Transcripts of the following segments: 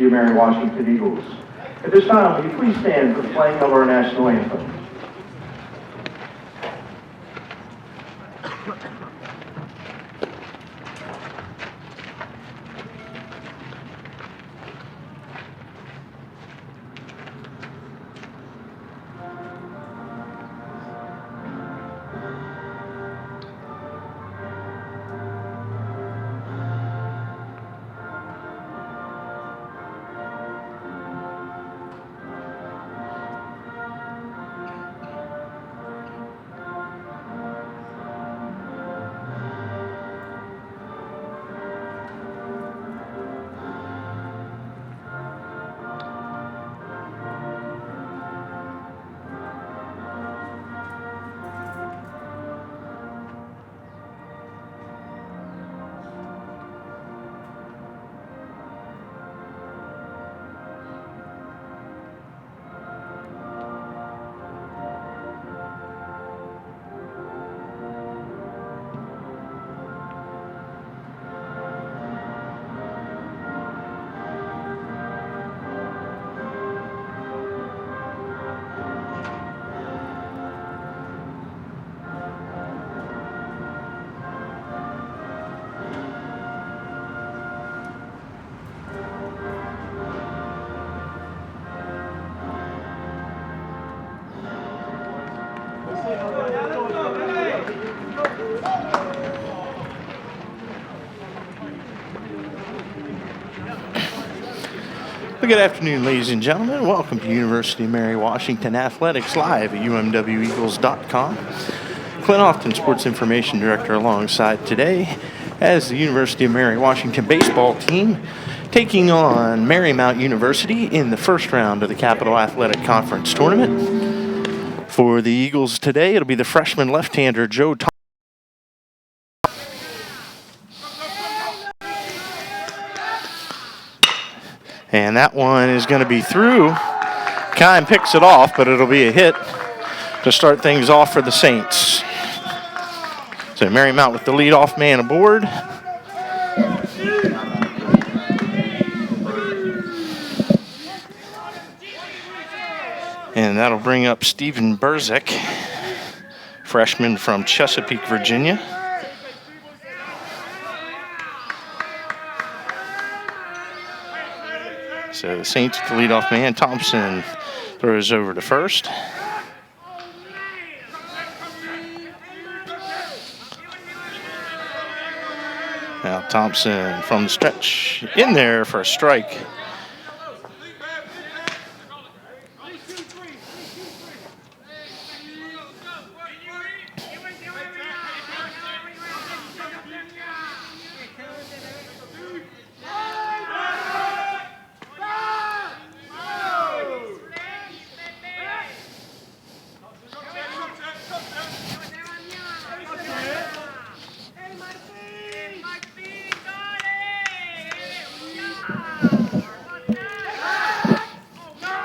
University of Mary Washington Eagles. At this time, will you please stand for the playing of our national anthem? Good afternoon, ladies and gentlemen. Welcome to University of Mary Washington Athletics live at UMWEagles.com. Clint Often, Sports Information Director, alongside today as the University of Mary Washington baseball team taking on Marymount University in the first round of the Capital Athletic Conference Tournament. For the Eagles today, it'll be the freshman left-hander Joe Thompson. And that one is going to be through. Kine picks it off, but it'll be a hit to start things off for the Saints. So Marymount with the leadoff man aboard. And that'll bring up Stephen Burzik, freshman from Chesapeake, Virginia. So the Saints with the leadoff man. Thompson throws over to first. Now Thompson from the stretch in there for a strike.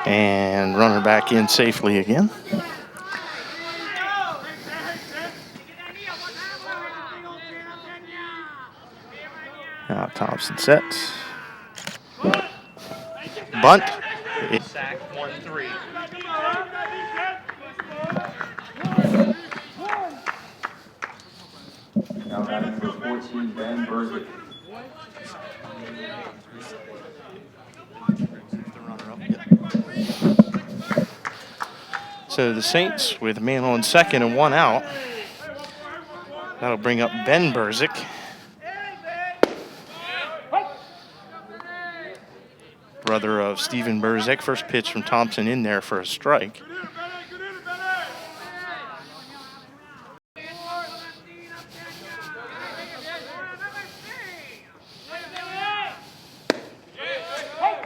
And runner back in safely again. Now Thompson sets. Bunt. Sack 1-3. Now batting for 14, Ben Burzik. So the Saints with a man on second and one out. That'll bring up Ben Burzik. Brother of Stephen Burzik. First pitch from Thompson in there for a strike.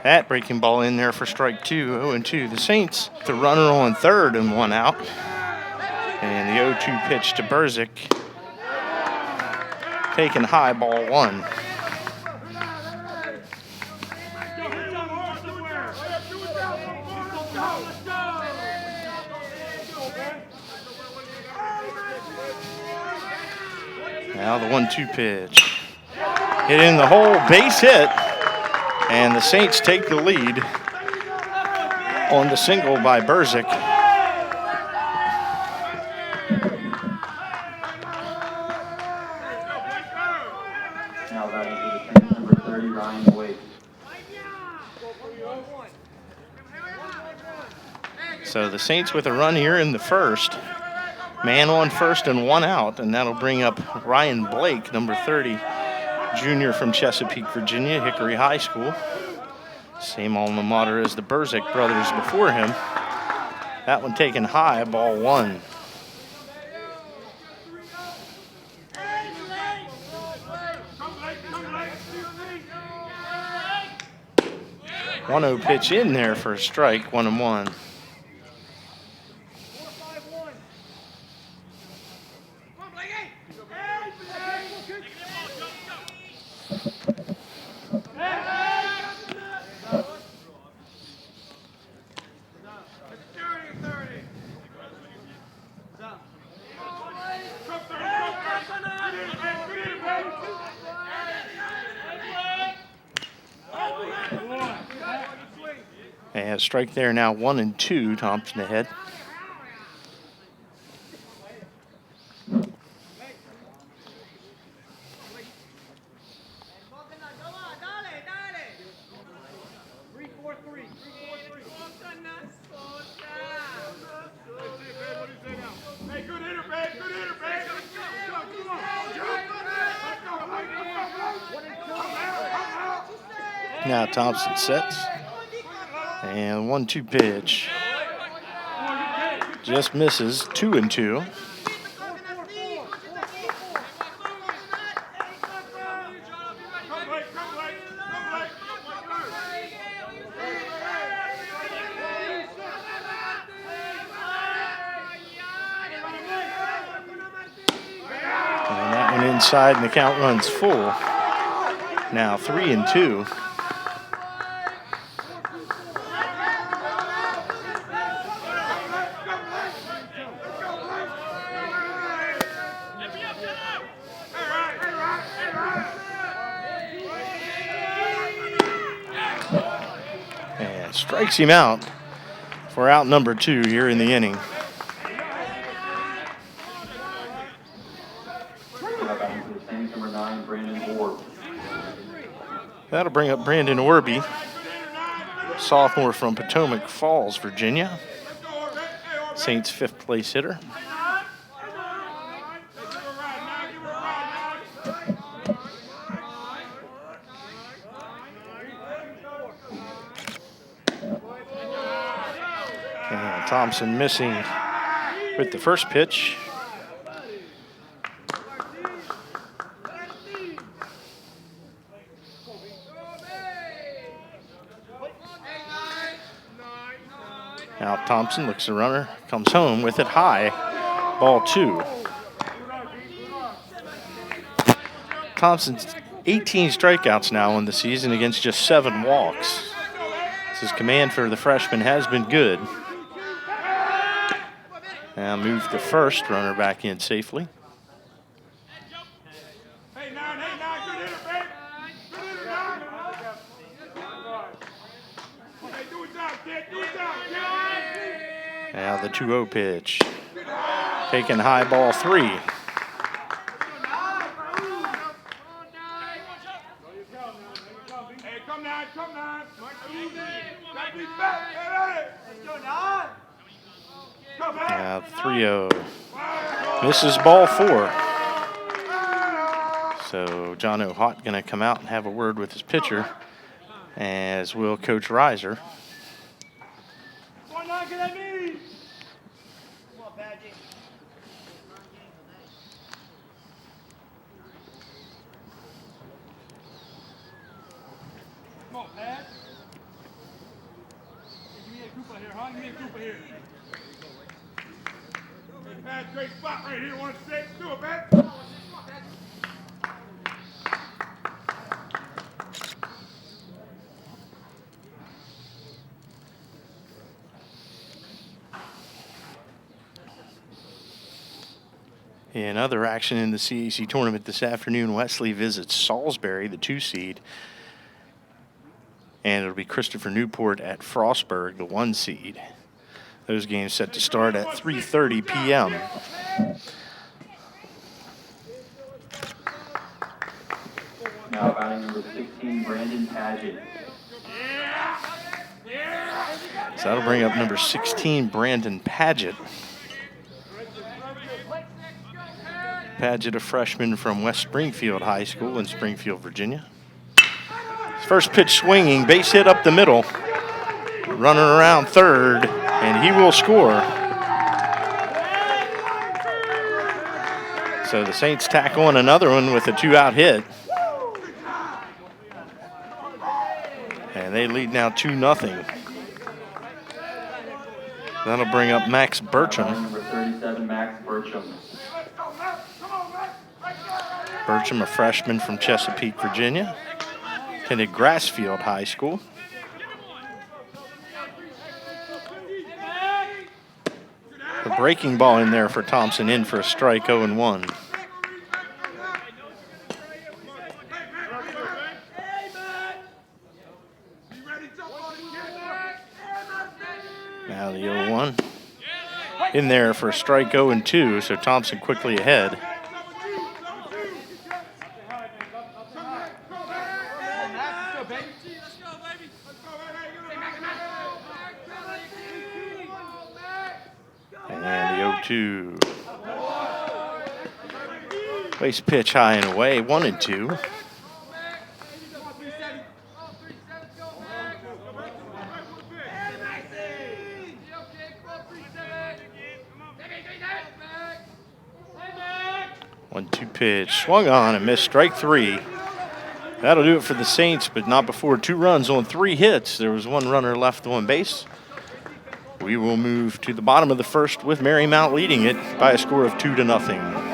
That breaking ball in there for strike two, 0-2. The Saints, the runner on third and one out. And the 0-2 pitch to Burzik. Taking high, ball one. Now the 1-2 pitch. Hit in the hole, base hit. And the Saints take the lead on the single by Berzik. Now batting for the Saints, number 30, Ryan Blake. So the Saints with a run here in the first. Man on first and one out, and that'll bring up Ryan Blake, number 30, junior from Chesapeake, Virginia, Hickory High School. Same alma mater as the Berzik brothers before him. That one taken high, ball one. 1-0 pitch in there for a strike, 1-1. And strike there now, 1-2, Thompson ahead. Now Thompson sets. And 1-2 pitch. Just misses, 2-2. And that one inside, and the count runs full. Now 3-2. Strikes him out for out number 2 here in the inning. That'll bring up Brandon Orby, sophomore from Potomac Falls, Virginia. Saints' 5th place hitter. And Thompson missing with the first pitch. Now Thompson looks the runner, comes home with it high, ball 2. Thompson's 18 strikeouts now in the season against just 7 walks. His command for the freshman has been good. Now move to first, runner back in safely. Now the 2-0 pitch. Taking high, ball 3. Now 3-0. Misses ball 4. So John O'Hott going to come out and have a word with his pitcher, as will Coach Reiser. Great spot right here, 1-6. Do it, man. In other action in the CAC tournament this afternoon, Wesley visits Salisbury, the 2 seed. And it'll be Christopher Newport at Frostburg, the 1 seed. Those games set to start at 3:30 p.m. Now batting number 16, Brandon Paget. So that'll bring up number 16, Brandon Paget. Paget, a freshman from West Springfield High School in Springfield, Virginia. His first pitch swinging, base hit up the middle. Running around third, and he will score. So the Saints tack on another one with a 2-out hit. And they lead now 2-0. That'll bring up Max Bertram. Number 37, Max Bertram. Bertram, a freshman from Chesapeake, Virginia. Attended Grassfield High School. A breaking ball in there for Thompson, in for a strike, 0-1. Now the 0-1. In there for a strike, 0-2, so Thompson quickly ahead. And the 0-2. Base pitch high and away, 1-2. One-two pitch, swung on and missed, strike 3. That'll do it for the Saints, but not before 2 runs on 3 hits. There was 1 runner left on base. We will move to the bottom of the first with Marymount leading it by a score of 2-0.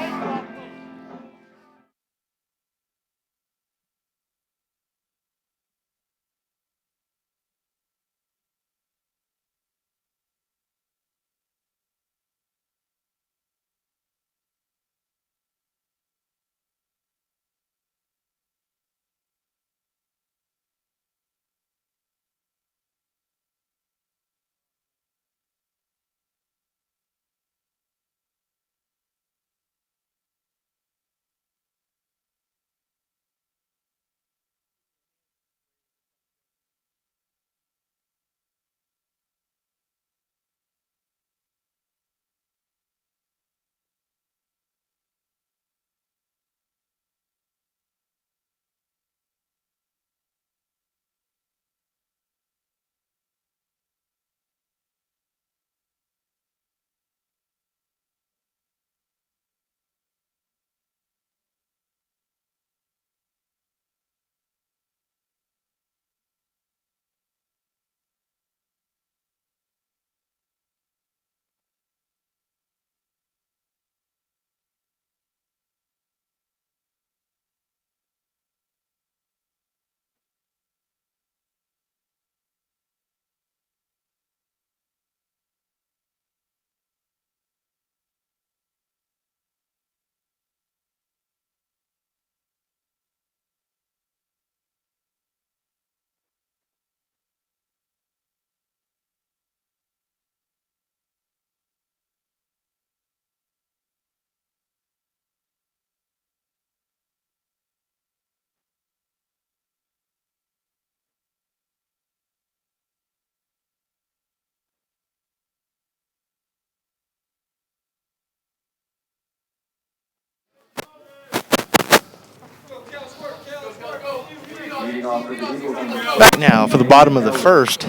Back now for the bottom of the first.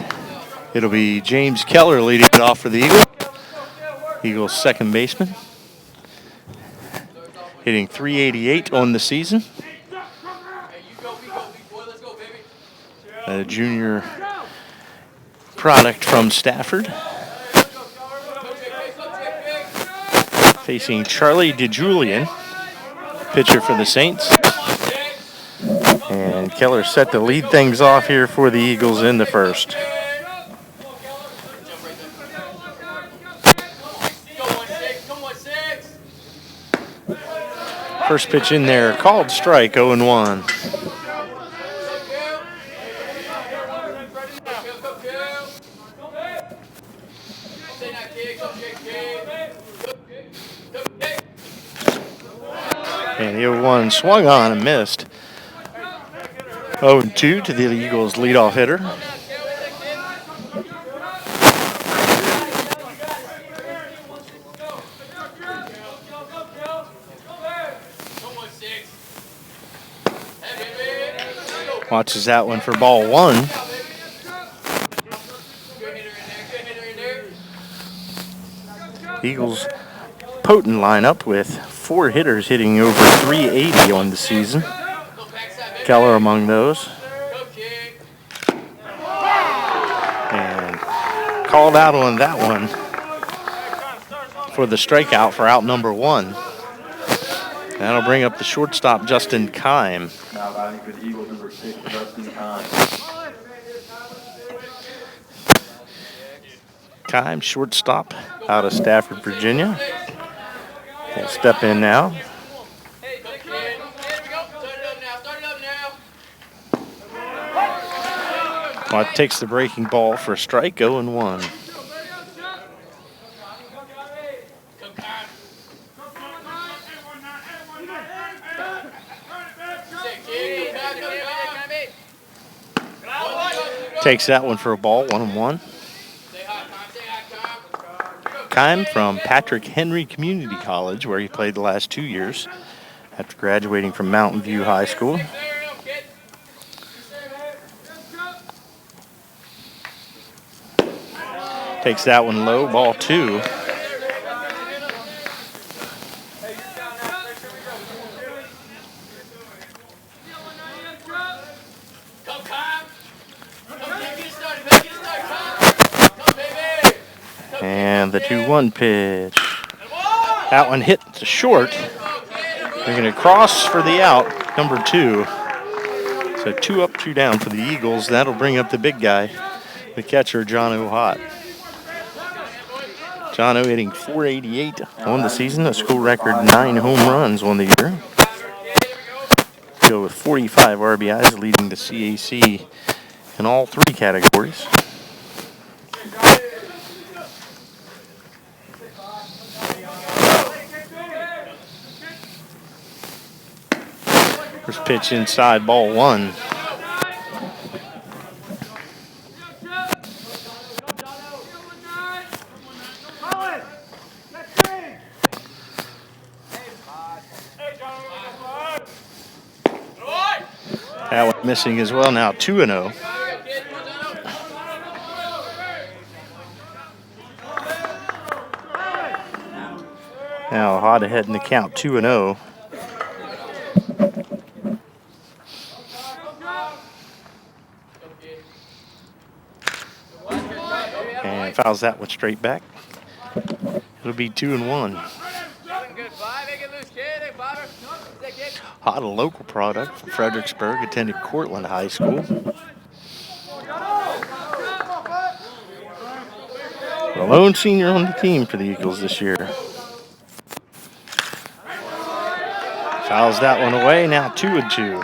It'll be James Keller leading it off for the Eagles. Eagles second baseman. Hitting .388 on the season. A junior product from Stafford. Facing Charlie DeJulian, pitcher for the Saints. And Keller set to lead things off here for the Eagles in the first. First pitch in there, called strike, 0-1. And the 0-1 swung on and missed. 0-2 to the Eagles' leadoff hitter. Watches that one for ball one. Eagles potent lineup with 4 hitters hitting over 380 on the season. Keller among those. And called out on that one for the strikeout for out number 1. That'll bring up the shortstop, Justin Kime. Now batting for the Eagles, number 6, Justin Kime. Kime, shortstop, out of Stafford, Virginia. He'll step in now. Well, takes the breaking ball for a strike, 0-1. Takes that one for a ball, 1-1. Kime from Patrick Henry Community College, where he played the last 2 years after graduating from Mountain View High School. Takes that one low, ball 2. And the 2-1 pitch. That one hit the short. They're going to cross for the out, number 2. So 2 up, 2 down for the Eagles. That'll bring up the big guy, the catcher, John O'Hott. John O hitting .488 on the season, a school record 9 home runs on the year. Go with 45 RBIs, leading the CAC in all 3 categories. First pitch inside, ball 1. That one missing as well, now 2-0. Now hot ahead in the count, 2-0. And fouls that one straight back. It'll be 2-1. Hot, a local product from Fredericksburg, attended Cortland High School. The lone senior on the team for the Eagles this year. Fouls that one away, now 2-2.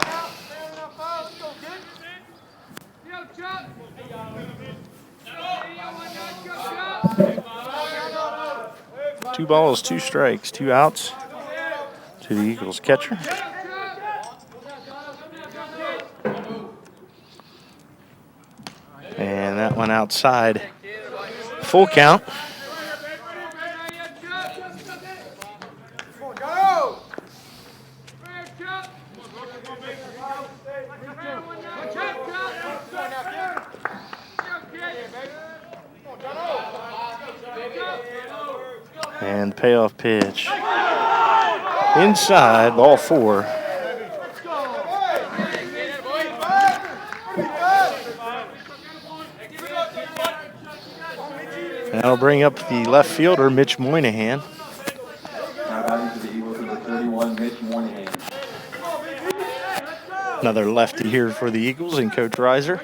2 balls, 2 strikes, 2 outs to the Eagles catcher. And that one outside. Full count. And payoff pitch. Inside, ball 4. That'll bring up the left fielder, Mitch Moynihan. Now batting for the Eagles, number 31, Mitch Moynihan. Another lefty here for the Eagles and Coach Reiser.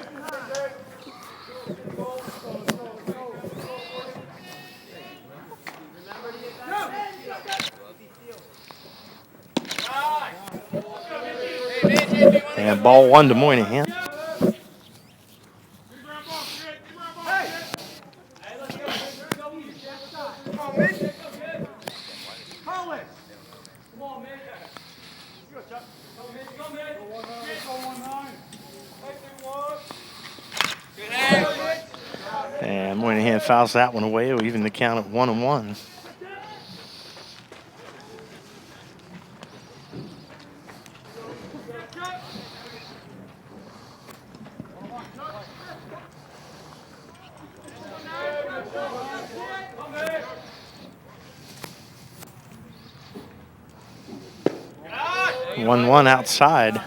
And ball 1 to Moynihan. Moynihan fouls that one away, leaving the count at 1-1. One outside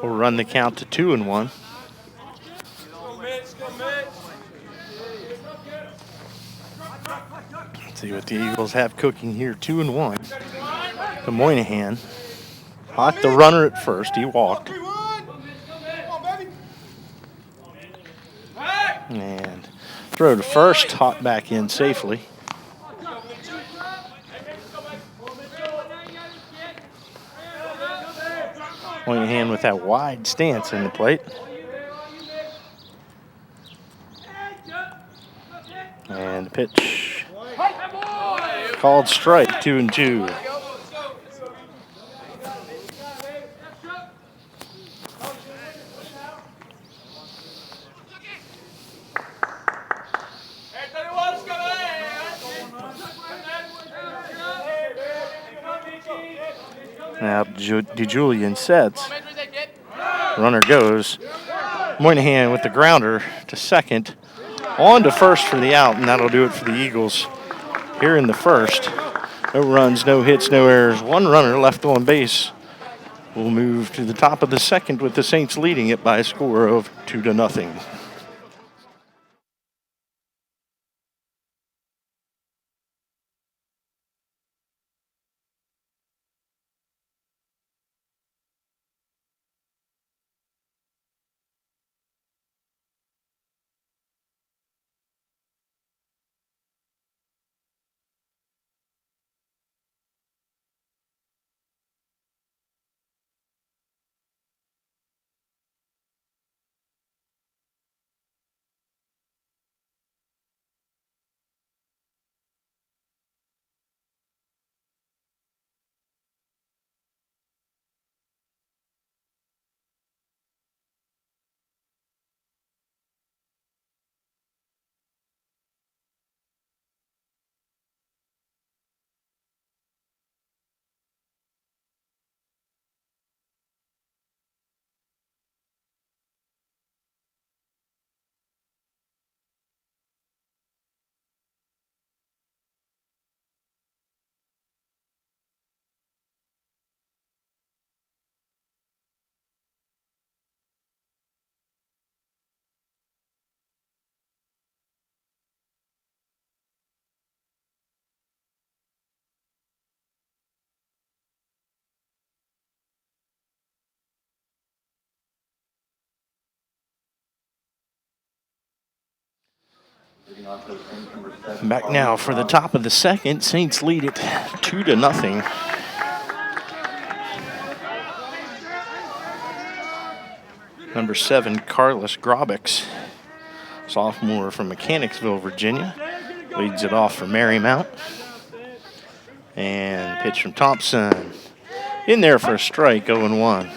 will run the count to 2-1. Let's see what the Eagles have cooking here. 2-1 to Moynihan. Hawk the runner at first. He walked. And throw to first. Hawk back in safely. Moynihan with that wide stance in the plate. And the pitch. Called strike, 2-2. Now DeJulian sets. Runner goes. Moynihan with the grounder to second. On to first for the out, and that'll do it for the Eagles here in the first. No runs, no hits, no errors. One runner left on base. We'll move to the top of the second with the Saints leading it by a score of 2-0. Back now for the top of the second. Saints lead it 2-0. Number 7, Carlos Grobix, sophomore from Mechanicsville, Virginia, leads it off for Marymount. And pitch from Thompson. In there for a strike, 0-1.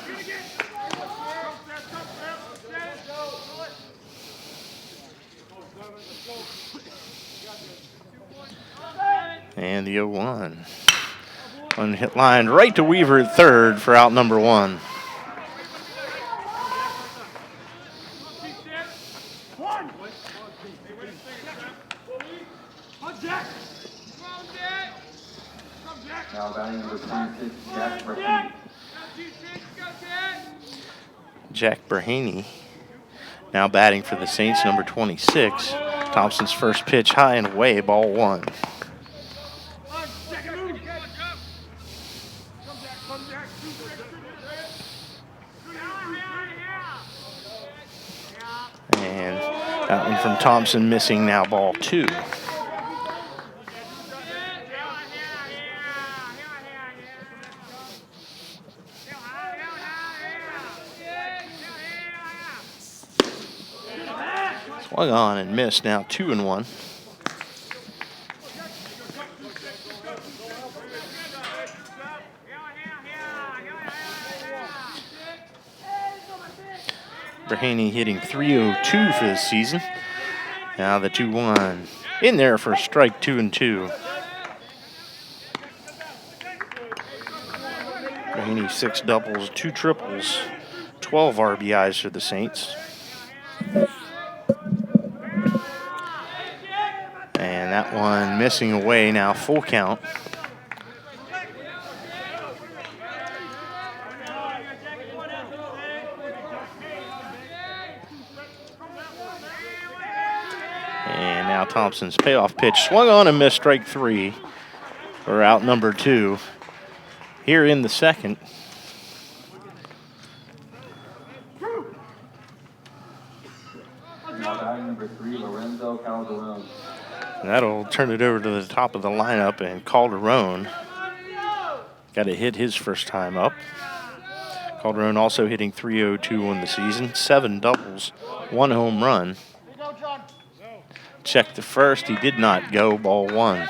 And the 0-1. One hit line right to Weaver at third for out number 1. Now batting number 26, Jack Brahaney. Jack Brahaney now batting for the Saints, number 26. Thompson's first pitch high and away, ball 1. And that one from Thompson missing, now ball 2. Swung on and missed, now 2-1. Brahaney hitting .302 for the season. Now the 2-1. In there for strike 2-2. Rainey 6 doubles, 2 triples, 12 RBIs for the Saints. And that one missing away now, full count. And now Thompson's payoff pitch swung on and missed, strike 3 for out number 2 here in the second. That'll turn it over to the top of the lineup, and Calderon got to hit his first time up. Calderon also hitting .302 on the season, 7 doubles, 1 home run. Check the first, he did not go, ball 1.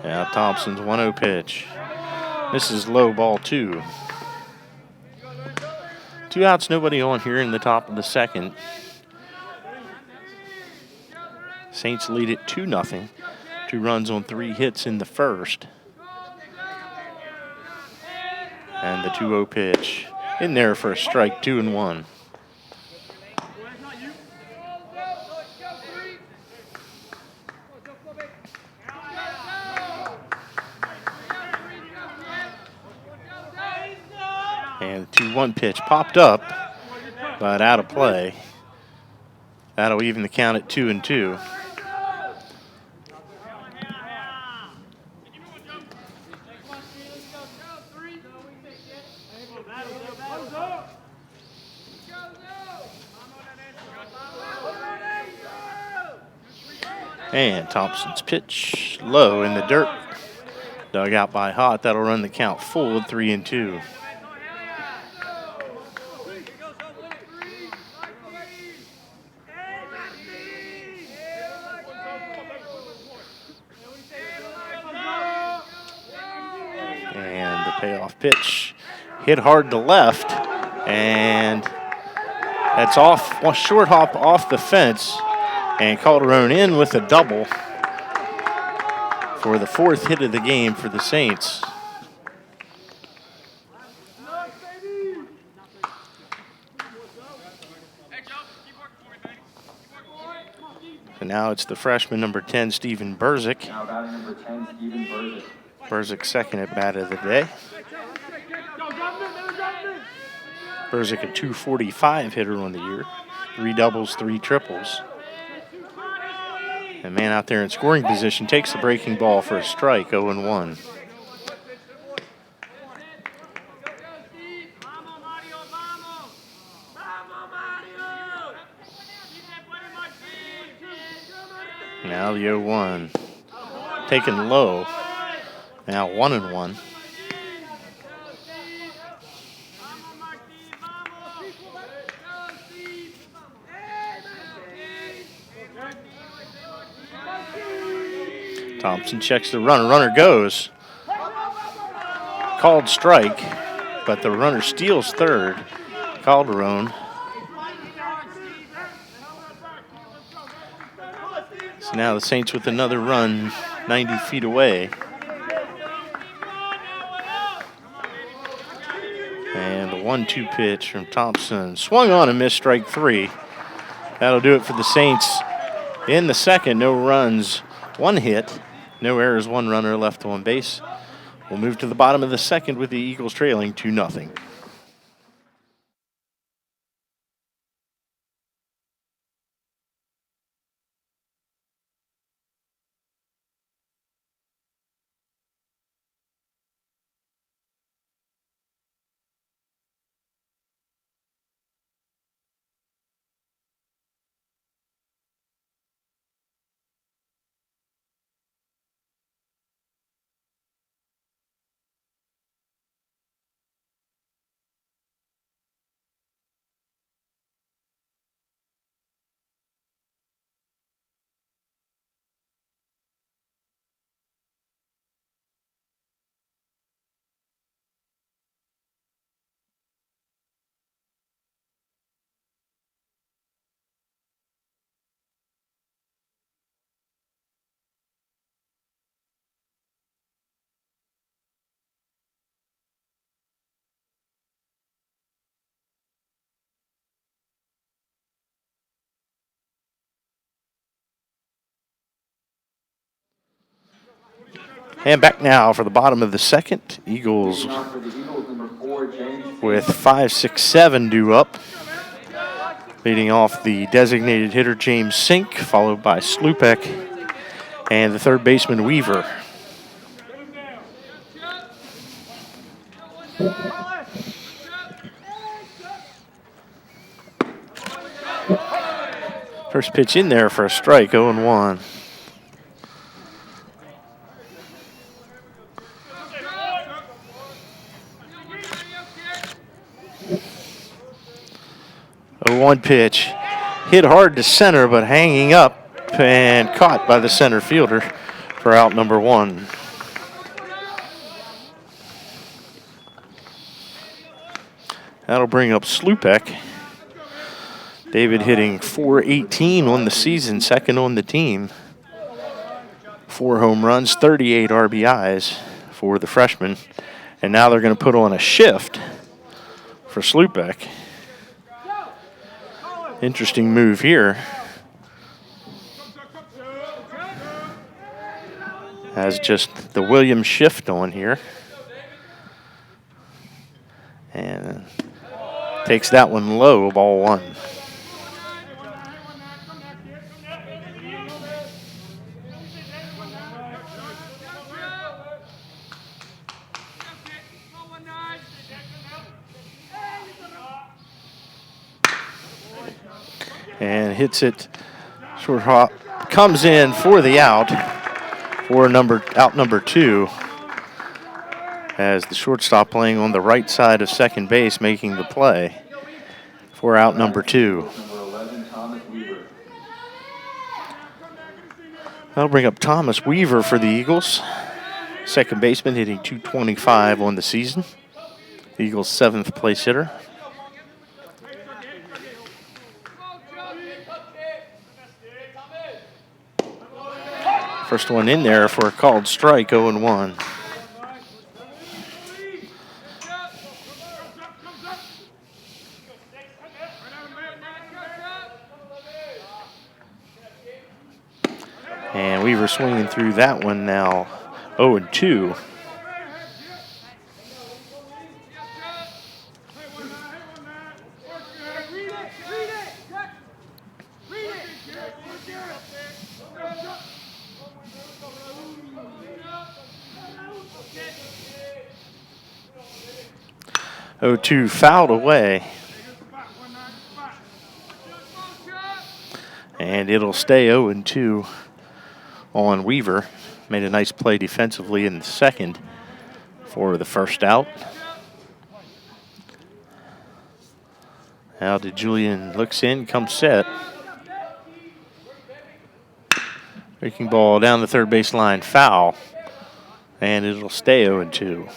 Now Thompson's 1-0 pitch. This is low, ball 2. 2 outs, nobody on here in the top of the second. Saints lead it 2-0. 2 runs on 3 hits in the first. And the 2-0 pitch in there for a strike, 2-1. And the 2-1 pitch popped up, but out of play. That'll even the count at 2-2. And Thompson's pitch low in the dirt. Dug out by Hott. That'll run the count full at 3-2. And the payoff pitch hit hard to left, and that's off, a short hop off the fence. And Calderon in with a double for the 4th hit of the game for the Saints. And now it's the freshman, number 10, Steven Berzik. Now batting number 10, Steven Berzik. Berzik second at bat of the day. Berzik a .245 hitter on the year. 3 doubles, 3 triples. And man out there in scoring position takes the breaking ball for a strike, 0-1. Now the 0-1. Taken low. Now 1-1. Thompson checks the runner. Runner goes. Called strike, but the runner steals third. Calderon. So now the Saints with another run 90 feet away. And the 1-2 pitch from Thompson. Swung on and missed, strike 3. That'll do it for the Saints in the second. No runs, 1 hit. No errors, 1 runner left on base. We'll move to the bottom of the second with the Eagles trailing 2-0. And back now for the bottom of the second. Eagles Leading off for the Eagles, number 4, James. with 5, 6, 7 due up. Leading off the designated hitter James Sink, followed by Slupek and the third baseman Weaver. First pitch in there for a strike, 0-1. A 1 pitch. Hit hard to center, but hanging up and caught by the center fielder for out number 1. That'll bring up Slupek. David hitting .418 on the season, second on the team. 4 home runs, 38 RBIs for the freshman. And now they're going to put on a shift for Slupek. Interesting move here. Has just the Williams shift on here. And takes that one low, ball 1. And hits it short hop, comes in for the out for out number 2, as the shortstop playing on the right side of second base making the play for out number 2. Number 11, Thomas Weaver. That'll bring up Thomas Weaver for the Eagles. Second baseman hitting .225 on the season. The Eagles' 7th place hitter. First one in there for a called strike, 0-1. And Weaver swinging through that one now, 0-2. Oh, fouled away. And it'll stay 0-2 on Weaver. Made a nice play defensively in the second for the first out. Now Julian looks in, comes set. Breaking ball down the third base line, foul. And it'll stay 0-2.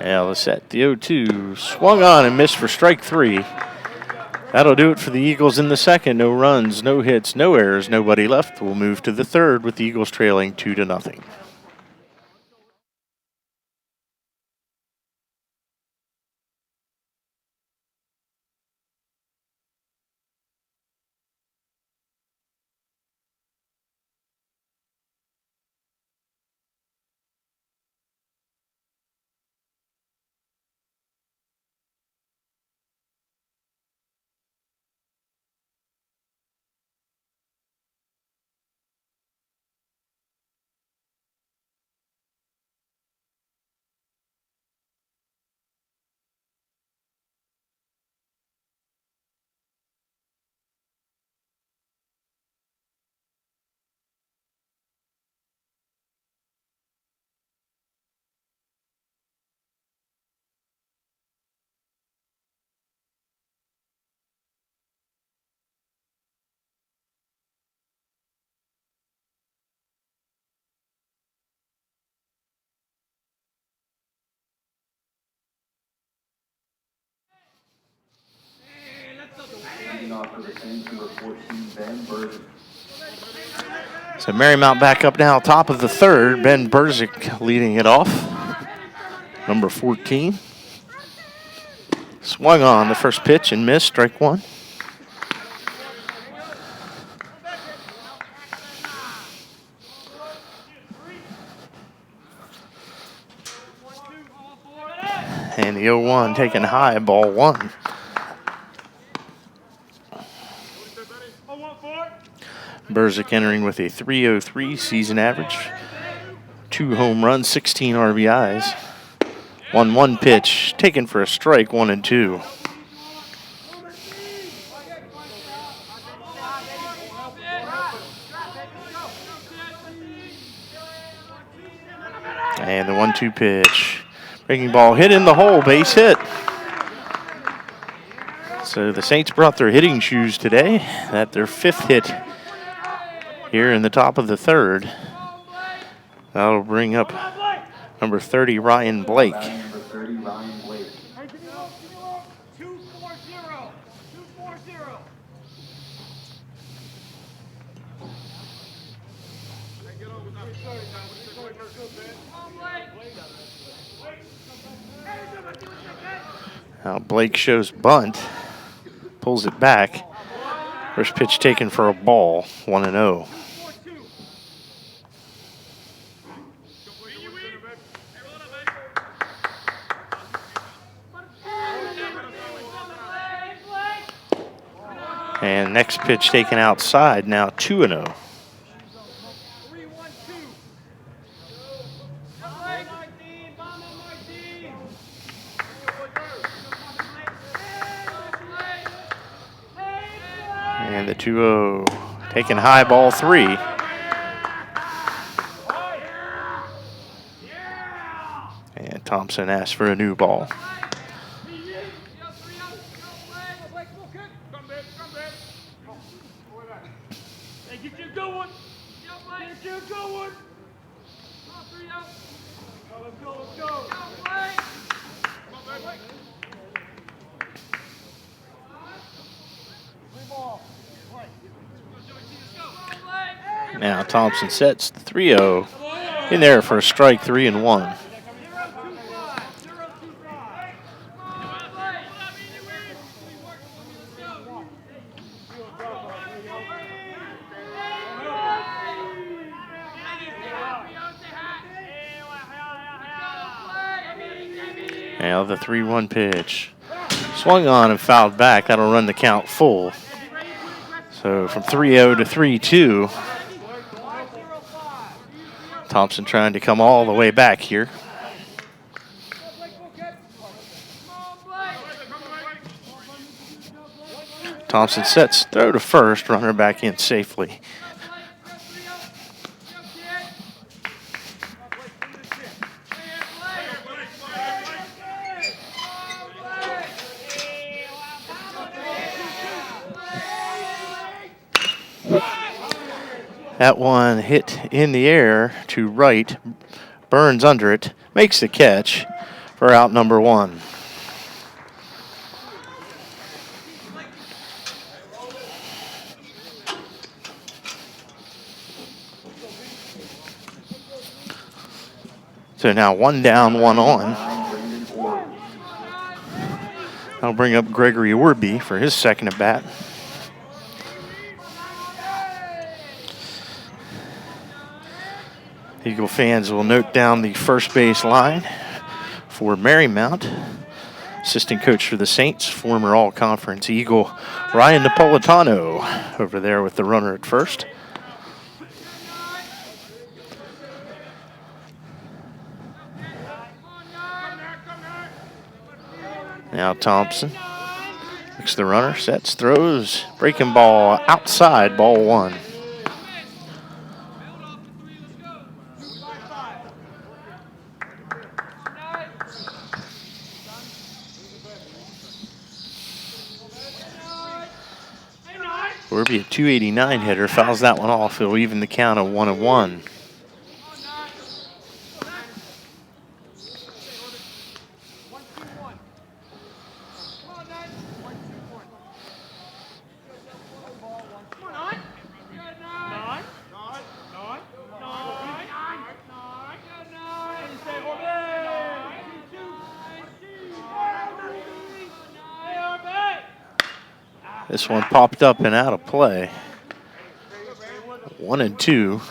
Now the set, the 0-2, swung on and missed for strike 3. That'll do it for the Eagles in the second. No runs, no hits, no errors, nobody left. We'll move to the third with the Eagles trailing 2-0. Leading off for the Saints, number 14, Ben Burton. So Marymount back up now, top of the third. Ben Berzik leading it off. Number 14. Swung on the first pitch and missed, strike one. And the 0-1 taken high, ball one. Berzik entering with a .303 season average. 2 home runs, 16 RBIs. 1-1 pitch, taken for a strike, 1-2. And the 1-2 pitch. Breaking ball hit in the hole, base hit. So the Saints brought their hitting shoes today. That's their 5th hit here in the top of the third. That'll bring up number 30, Ryan Blake. Number 30, Ryan Blake. 240. Now Blake shows bunt, pulls it back. First pitch taken for a ball, 1-0. And next pitch taken outside, now 2-0. And the 2-0 taken high, ball 3. And Thompson asks for a new ball. Now Thompson sets the 3-0 in there for a strike, 3-1. Now the 3-1 pitch. Swung on and fouled back. That'll run the count full. So from 3-0 to 3-2. Thompson trying to come all the way back here. Thompson sets, throw to first, runner back in safely. That one hit in the air to right. Burns under it, makes the catch for out number 1. So now 1 down, 1 on. That'll bring up Gregory Orby for his second at bat. Eagle fans will note down the first base line for Marymount. Assistant coach for the Saints, former all-conference Eagle Ryan Napolitano over there with the runner at first. Now Thompson looks the runner, sets, throws, breaking ball outside, ball 1. Orby, a .289 hitter, fouls that one off. It'll even the count of 1-1. This one popped up and out of play. 1-2.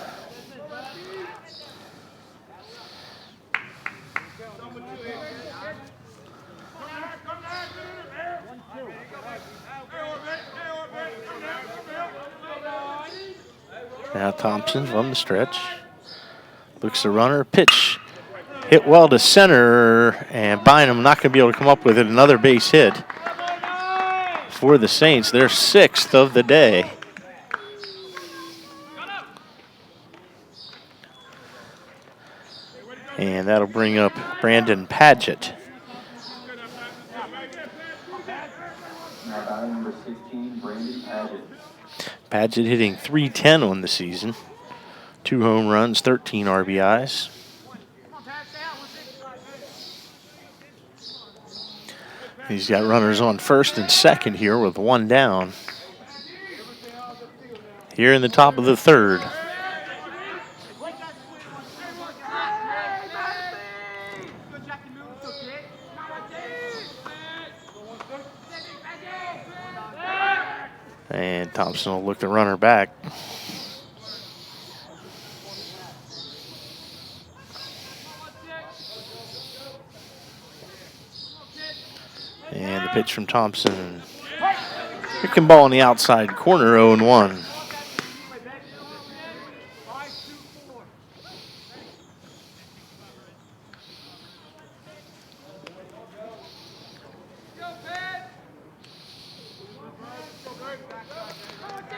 Now Thompson from the stretch. Looks the runner, pitch. Hit well to center, and Bynum not going to be able to come up with it. Another base hit for the Saints, their 6th of the day. And that'll bring up Brandon Padgett. Now batting number 16, Brandon Padgett. Padgett hitting .310 on the season. 2 home runs, 13 RBIs. He's got runners on first and second here with 1 down. Here in the top of the 3rd. And Thompson will look the runner back. And the pitch from Thompson. Kicking ball on the outside corner, 0-1.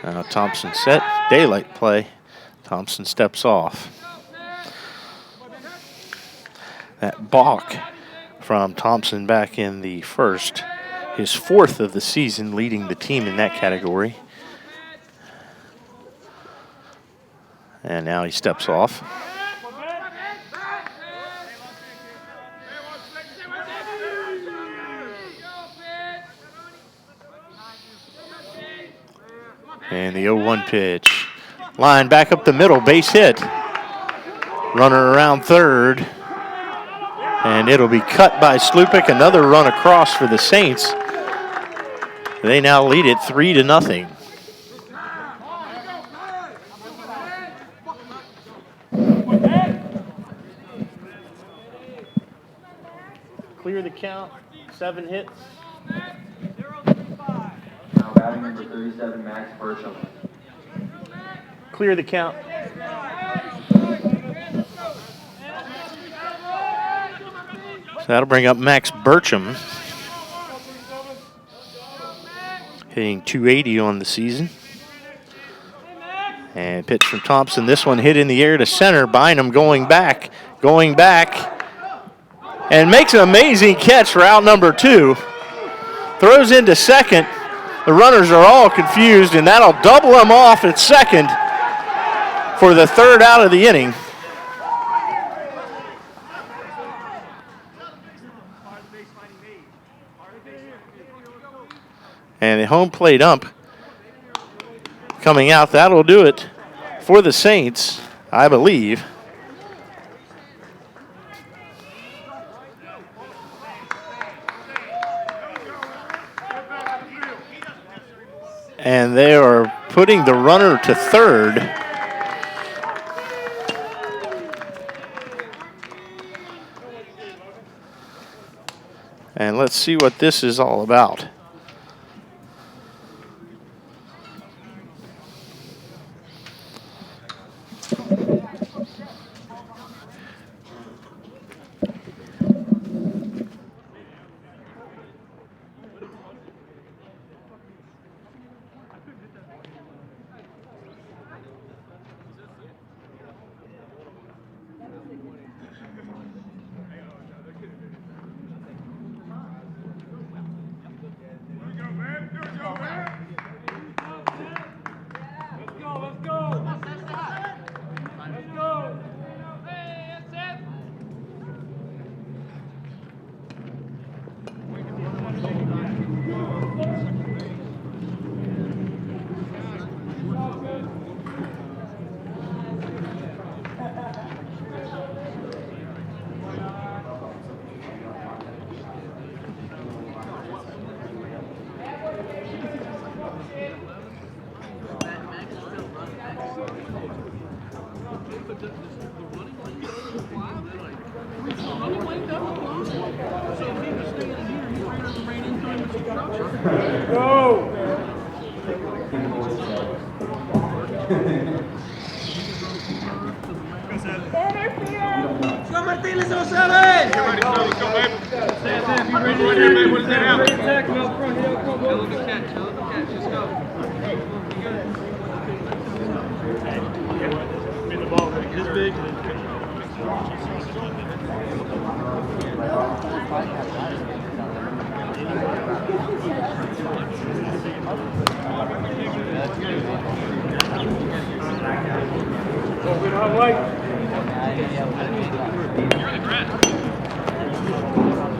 Now Thompson set, daylight play. Thompson steps off. That balk from Thompson back in the 1st, his 4th of the season, leading the team in that category. And now he steps off. And the 0-1 pitch. Line back up the middle, base hit. Runner around 3rd. And it'll be cut by Slupik. Another run across for the Saints. They now lead it 3-0. Clear the count, 7 hits. Now batting number 37, Max Burcham. Clear the count. So that'll bring up Max Burcham, hitting .280 on the season. And pitch from Thompson. This one hit in the air to center. Bynum going back, and makes an amazing catch for out number 2. Throws into second. The runners are all confused, and that'll double him off at second for the 3rd out of the inning. And the home plate ump coming out. That'll do it for the Saints, I believe. And they are putting the runner to 3rd. And let's see what this is all about. Go Martinez, 07! Get ready, fellas. Go, baby. Right here, baby. What is that out? Get the ball, baby. This big.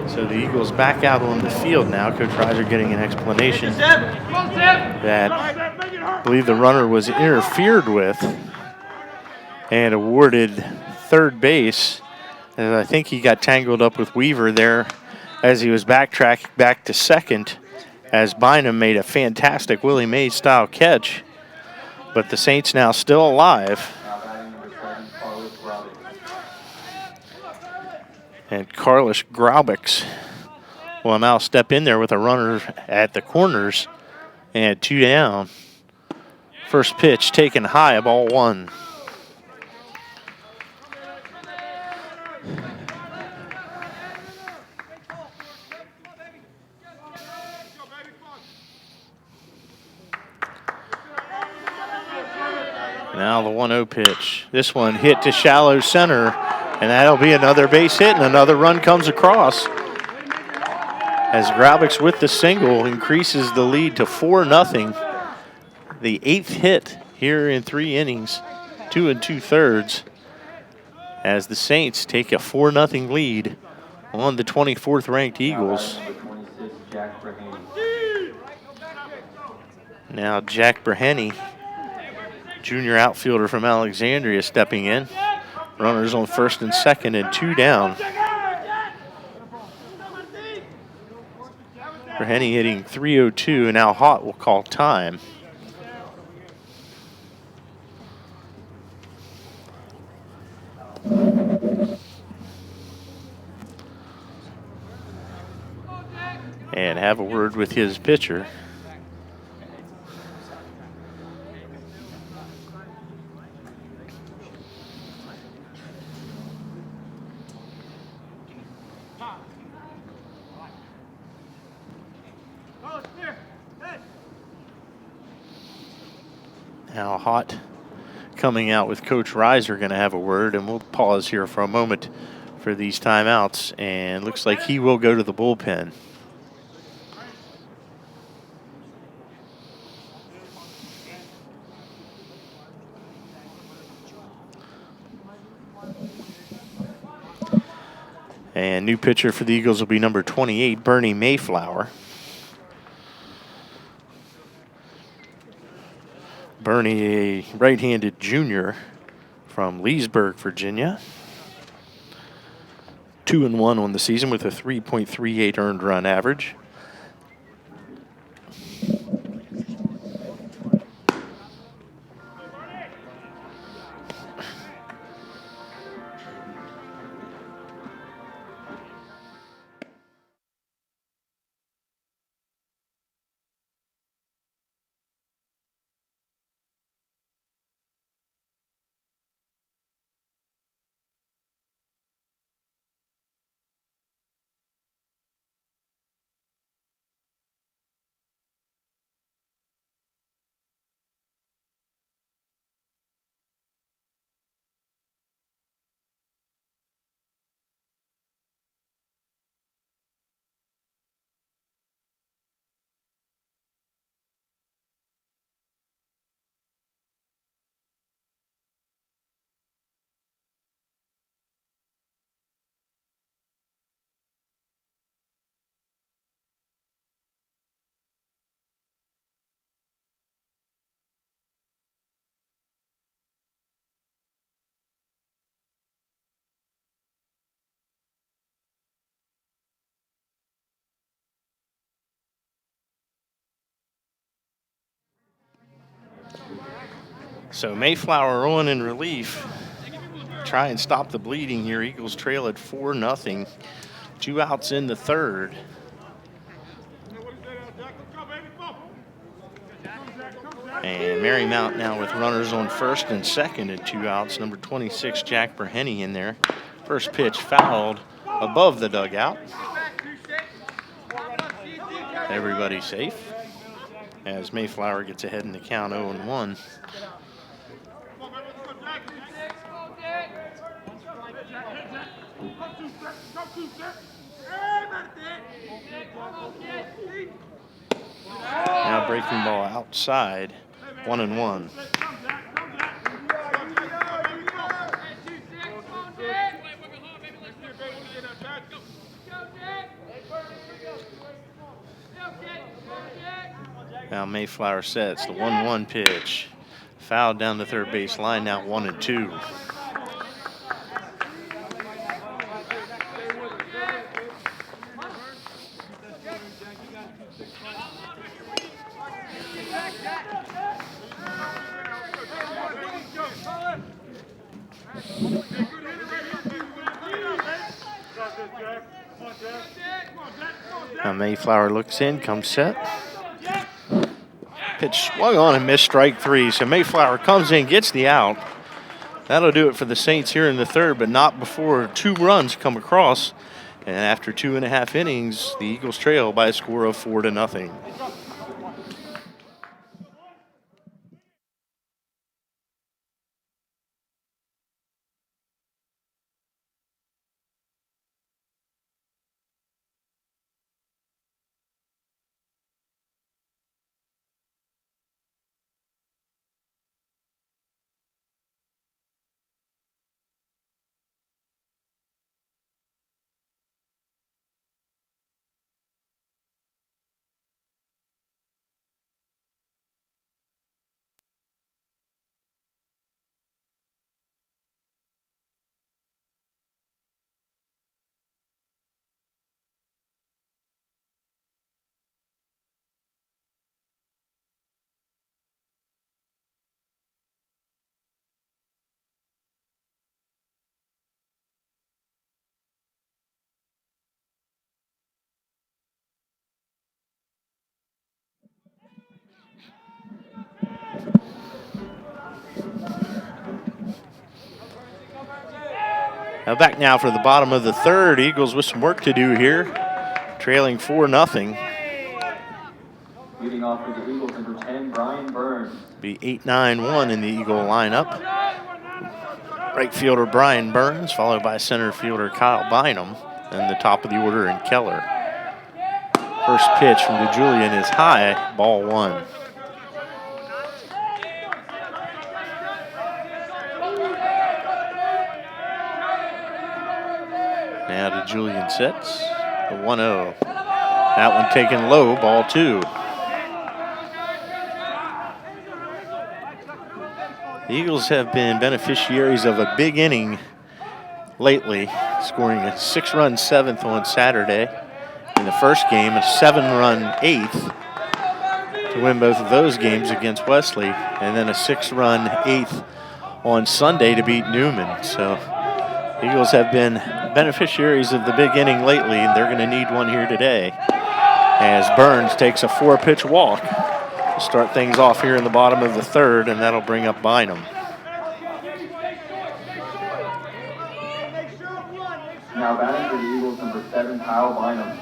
So the Eagles back out on the field now. Coach Reiser getting an explanation that I believe the runner was interfered with and awarded third base. And I think he got tangled up with Weaver there as he was backtracking back to second as Bynum made a fantastic Willie Mays style catch. But the Saints now still alive. And Carlos Graubix will now step in there with a runner at the corners and 2 down. First pitch taken high, ball 1. Now the 1-0 pitch. This one hit to shallow center, and that'll be another base hit, and another run comes across. As Graubix with the single increases the lead to 4-0. The 8th hit here in 3 innings, 2 2/3, as the Saints take a 4-0 lead on the 24th ranked Eagles. Now Jack Breheny, junior outfielder from Alexandria, stepping in. Runners on first and second and 2 down. Breheny hitting .302, and now Hott will call time. And have a word with his pitcher. Now Hott coming out with Coach Reiser, going to have a word, and we'll pause here for a moment for these timeouts, and looks like he will go to the bullpen. And new pitcher for the Eagles will be number 28, Bernie Mayflower. Bernie, a right-handed junior from Leesburg, Virginia. 2-1 on the season with a 3.38 earned run average. So Mayflower on in relief. Try and stop the bleeding here. Eagles trail at 4-0. 2 outs in the third. What is that out, Jack? Let's go, baby. And Marymount now with runners on first and second and 2 outs. Number 26, Jack Berhenny in there. First pitch fouled above the dugout. Everybody safe as Mayflower gets ahead in the count 0-1. Now breaking ball outside, 1-1. Now Mayflower sets the 1-1 pitch. Fouled down the third base line, now 1-2. Now Mayflower looks in, comes set. Pitch swung on and missed, strike 3. So Mayflower comes in, gets the out. That'll do it for the Saints here in the third, but not before 2 runs come across. And after 2.5 innings, the Eagles trail by a score of 4-0. Now back now for the bottom of the third. Eagles with some work to do here, trailing 4-0. Leading off for the Eagles, number 10, Brian Burns. Be 8-9-1 in the Eagle lineup. Right fielder Brian Burns, followed by center fielder Kyle Bynum, and the top of the order in Keller. First pitch from DeJulian is high, ball 1. Now DeJulian sets the 1-0. That one taken low, ball 2. The Eagles have been beneficiaries of a big inning lately, scoring a 6-run 7th on Saturday in the first game, a 7-run 8th to win both of those games against Wesley, and then a 6-run 8th on Sunday to beat Newman. So the Eagles have been beneficiaries of the big inning lately, and they're going to need one here today as Burns takes a 4-pitch walk to start things off here in the bottom of the third, and that'll bring up Bynum. Now batting for the Eagles, number 7, Kyle Bynum.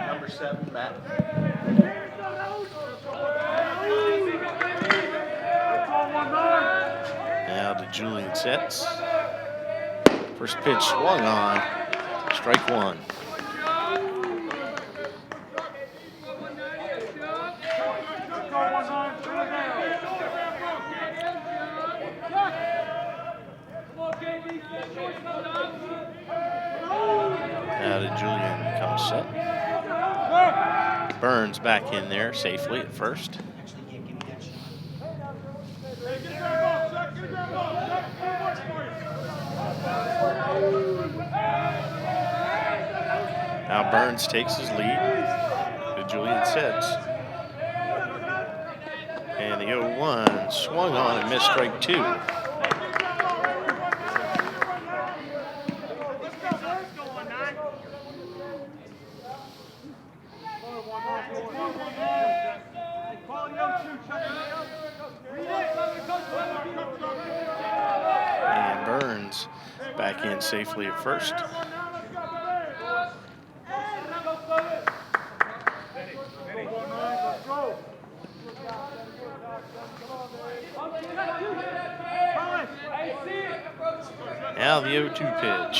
Number 7, Matt. Now DeJulian sets. First pitch swung on, strike 1. Now DeJulian comes set. Burns back in there safely at first. Now Burns takes his lead. DeJulian sets. And the 0-1 swung on and missed, strike 2. Burns back in safely at first. Now the 0-2 pitch.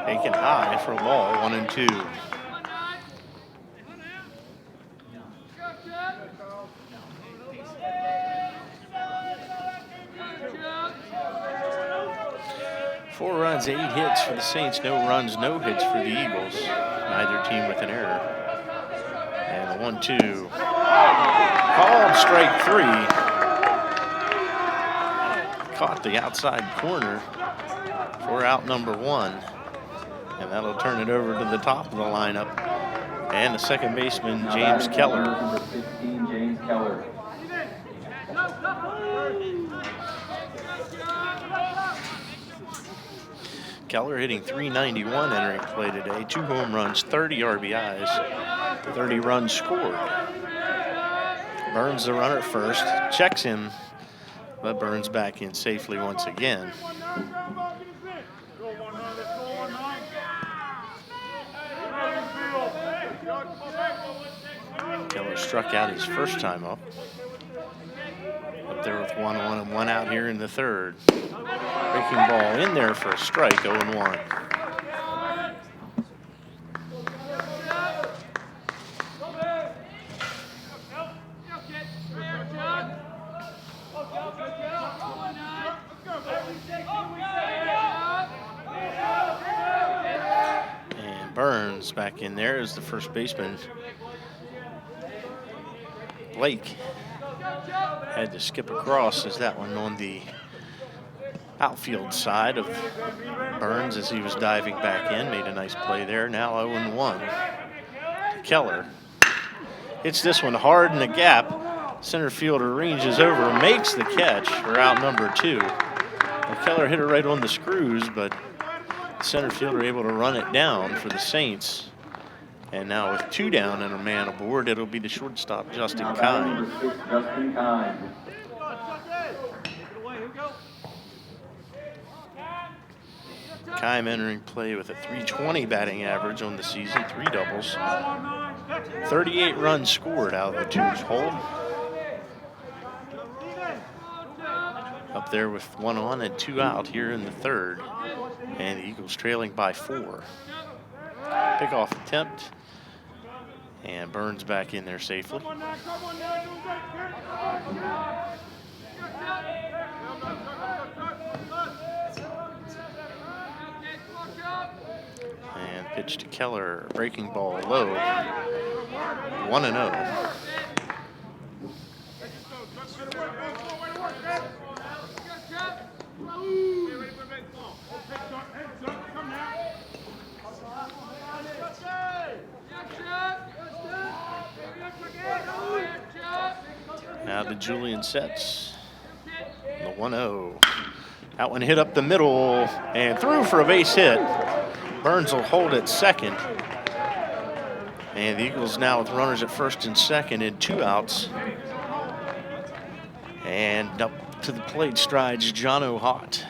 Taken high for a ball, 1-2. Four runs, 8 hits for the Saints, no runs, no hits for the Eagles. Neither team with an error. And a 1-2. Called strike 3. Caught the outside corner for out number 1. And that'll turn it over to the top of the lineup. And the second baseman, James Keller. Number 16, James Keller. Keller hitting .391 entering play today. 2 home runs, 30 RBIs, 30 runs scored. Burns the runner at first, checks him, but Burns back in safely once again. Keller struck out his first time up. Up there with 1-1 and 1 out here in the third. Breaking ball in there for a strike, 0-1. And Burns back in there as the first baseman. Blake had to skip across as that one on the outfield side of Burns as he was diving back in. Made a nice play there. Now 0-1. Keller hits this one hard in the gap. Center fielder ranges over, makes the catch for out number 2. Well, Keller hit it right on the screws, but the center fielder able to run it down for the Saints. And now with 2 down and a man aboard, it'll be the shortstop, Justin Kine. Number 6, Justin Kine. Kime entering play with a .320 batting average on the season, 3 doubles. 38 runs scored out of the 2's hold. Up there with 1 on and 2 out here in the third. And the Eagles trailing by 4. Pickoff attempt. And Burns back in there safely. And pitch to Keller, breaking ball low. 1-0. Now to Julian sets. The 1-0. That one hit up the middle and through for a base hit. Burns will hold at second. And the Eagles now with runners at first and second and 2 outs. And up to the plate strides John O'Hott.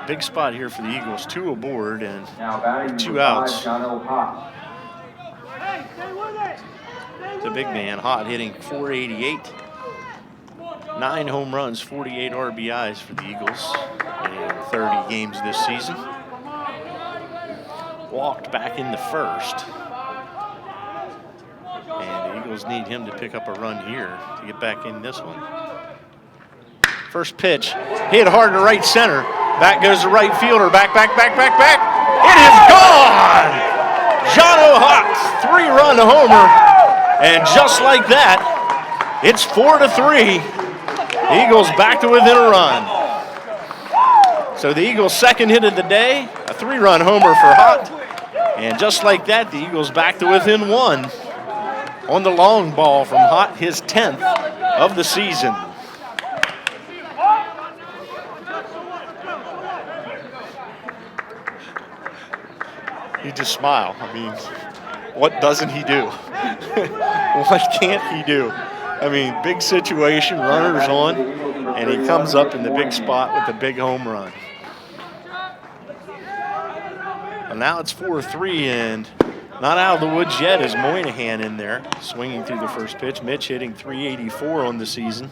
Big spot here for the Eagles. 2 aboard and Now batting 2 number 5, outs. John O'Hott. The big man, Hott, hitting .488. 9 home runs, 48 RBIs for the Eagles in 30 games this season. Walked back in the first. And the Eagles need him to pick up a run here to get back in this one. First pitch, hit hard to right center. Back goes the right fielder, back. It is gone! John O'Hott, 3-run homer. And just like that, it's 4-3. The Eagles back to within a run. So the Eagles' second hit of the day, a 3-run homer for Hott. And just like that, the Eagles back to within 1 on the long ball from Hott, his 10th of the season. You just smile. I mean, what doesn't he do? What can't he do? I mean, big situation, runners on, and he comes up in the big spot with the big home run. And now it's 4-3, and not out of the woods yet is Moynihan in there, swinging through the first pitch. Mitch hitting .384 on the season.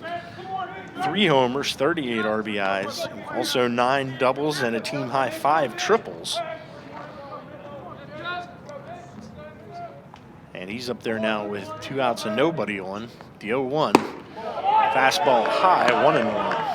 3 homers, 38 RBIs, also 9 doubles and a team-high 5 triples. And he's up there now with 2 outs and nobody on. The 0-1. Fastball high, 1-1.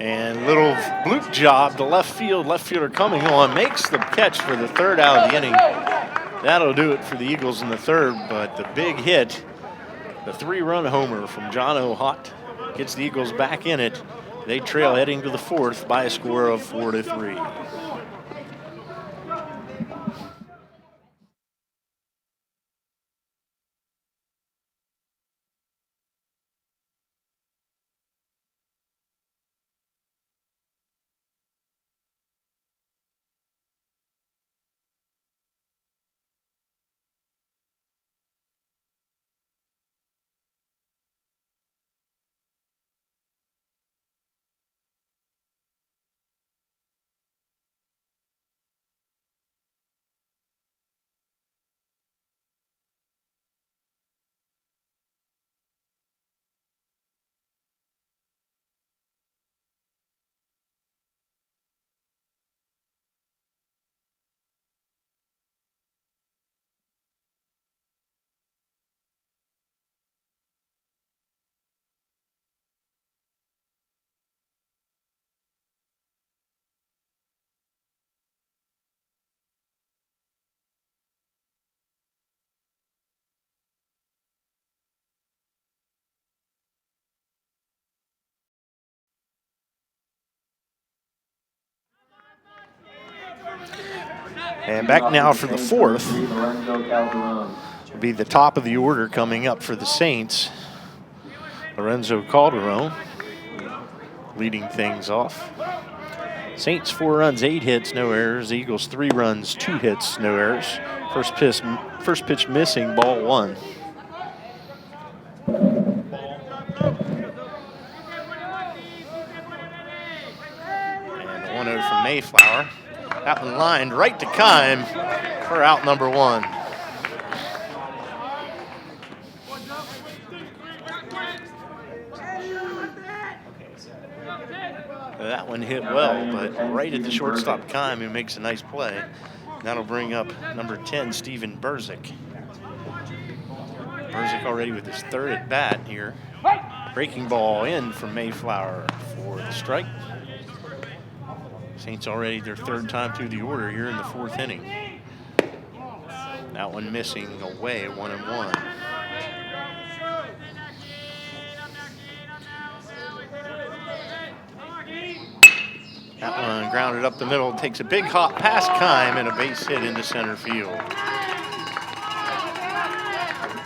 And little bloop job to left field. Left fielder coming on, makes the catch for the 3rd out of the inning. That'll do it for the Eagles in the 3rd, but the big hit, the 3-run homer from John O'Hott, gets the Eagles back in it. They trail heading to the 4th by a score of 4-3. And back now for the 4th. Will be the top of the order coming up for the Saints. Lorenzo Calderon leading things off. Saints 4 runs, 8 hits, no errors. Eagles 3 runs, 2 hits, no errors. First pitch missing, ball 1. And the 1-0 from Mayflower. That one lined right to Kime for out number 1. That one hit well, but right at the shortstop Kime, who makes a nice play. That'll bring up number 10, Steven Berzik. Berzik already with his 3rd at bat here. Breaking ball in from Mayflower for the strike. Saints already their 3rd time through the order here in the 4th inning. That one missing away, 1-1. That one grounded up the middle, takes a big hop past Kime and a base hit into center field.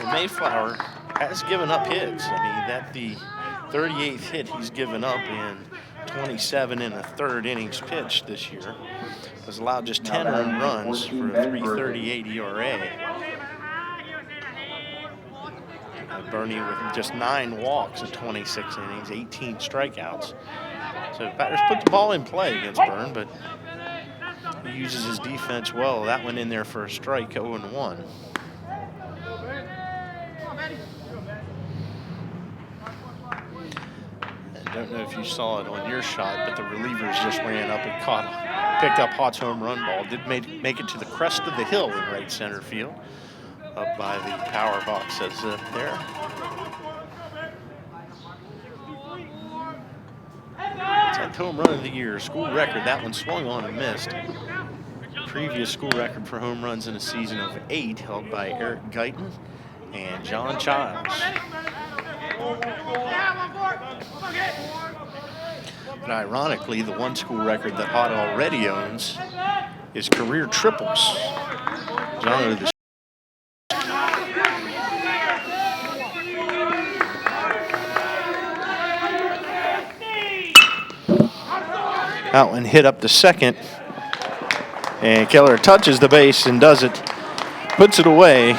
And Mayflower has given up hits. I mean, that's the 38th hit he's given up in 27 and a 3rd innings pitched this year. Has allowed just 10 earned runs for a 3.38 ERA. Bernie with just 9 walks in 26 innings, 18 strikeouts. So batters put the ball in play against Byrne, but he uses his defense well. That one in there for a strike, 0-1. I don't know if you saw it on your shot, but the relievers just ran up and picked up Hott's home run ball. Did make it to the crest of the hill in right center field, up by the power boxes up there. Tenth home run of the year, school record. That one swung on and missed. Previous school record for home runs in a season of 8, held by Eric Guyton and John Childs. But ironically, the one school record that Hott already owns is career triples. John, the That one hit up to second. And Keller touches the base and does it. Puts it away.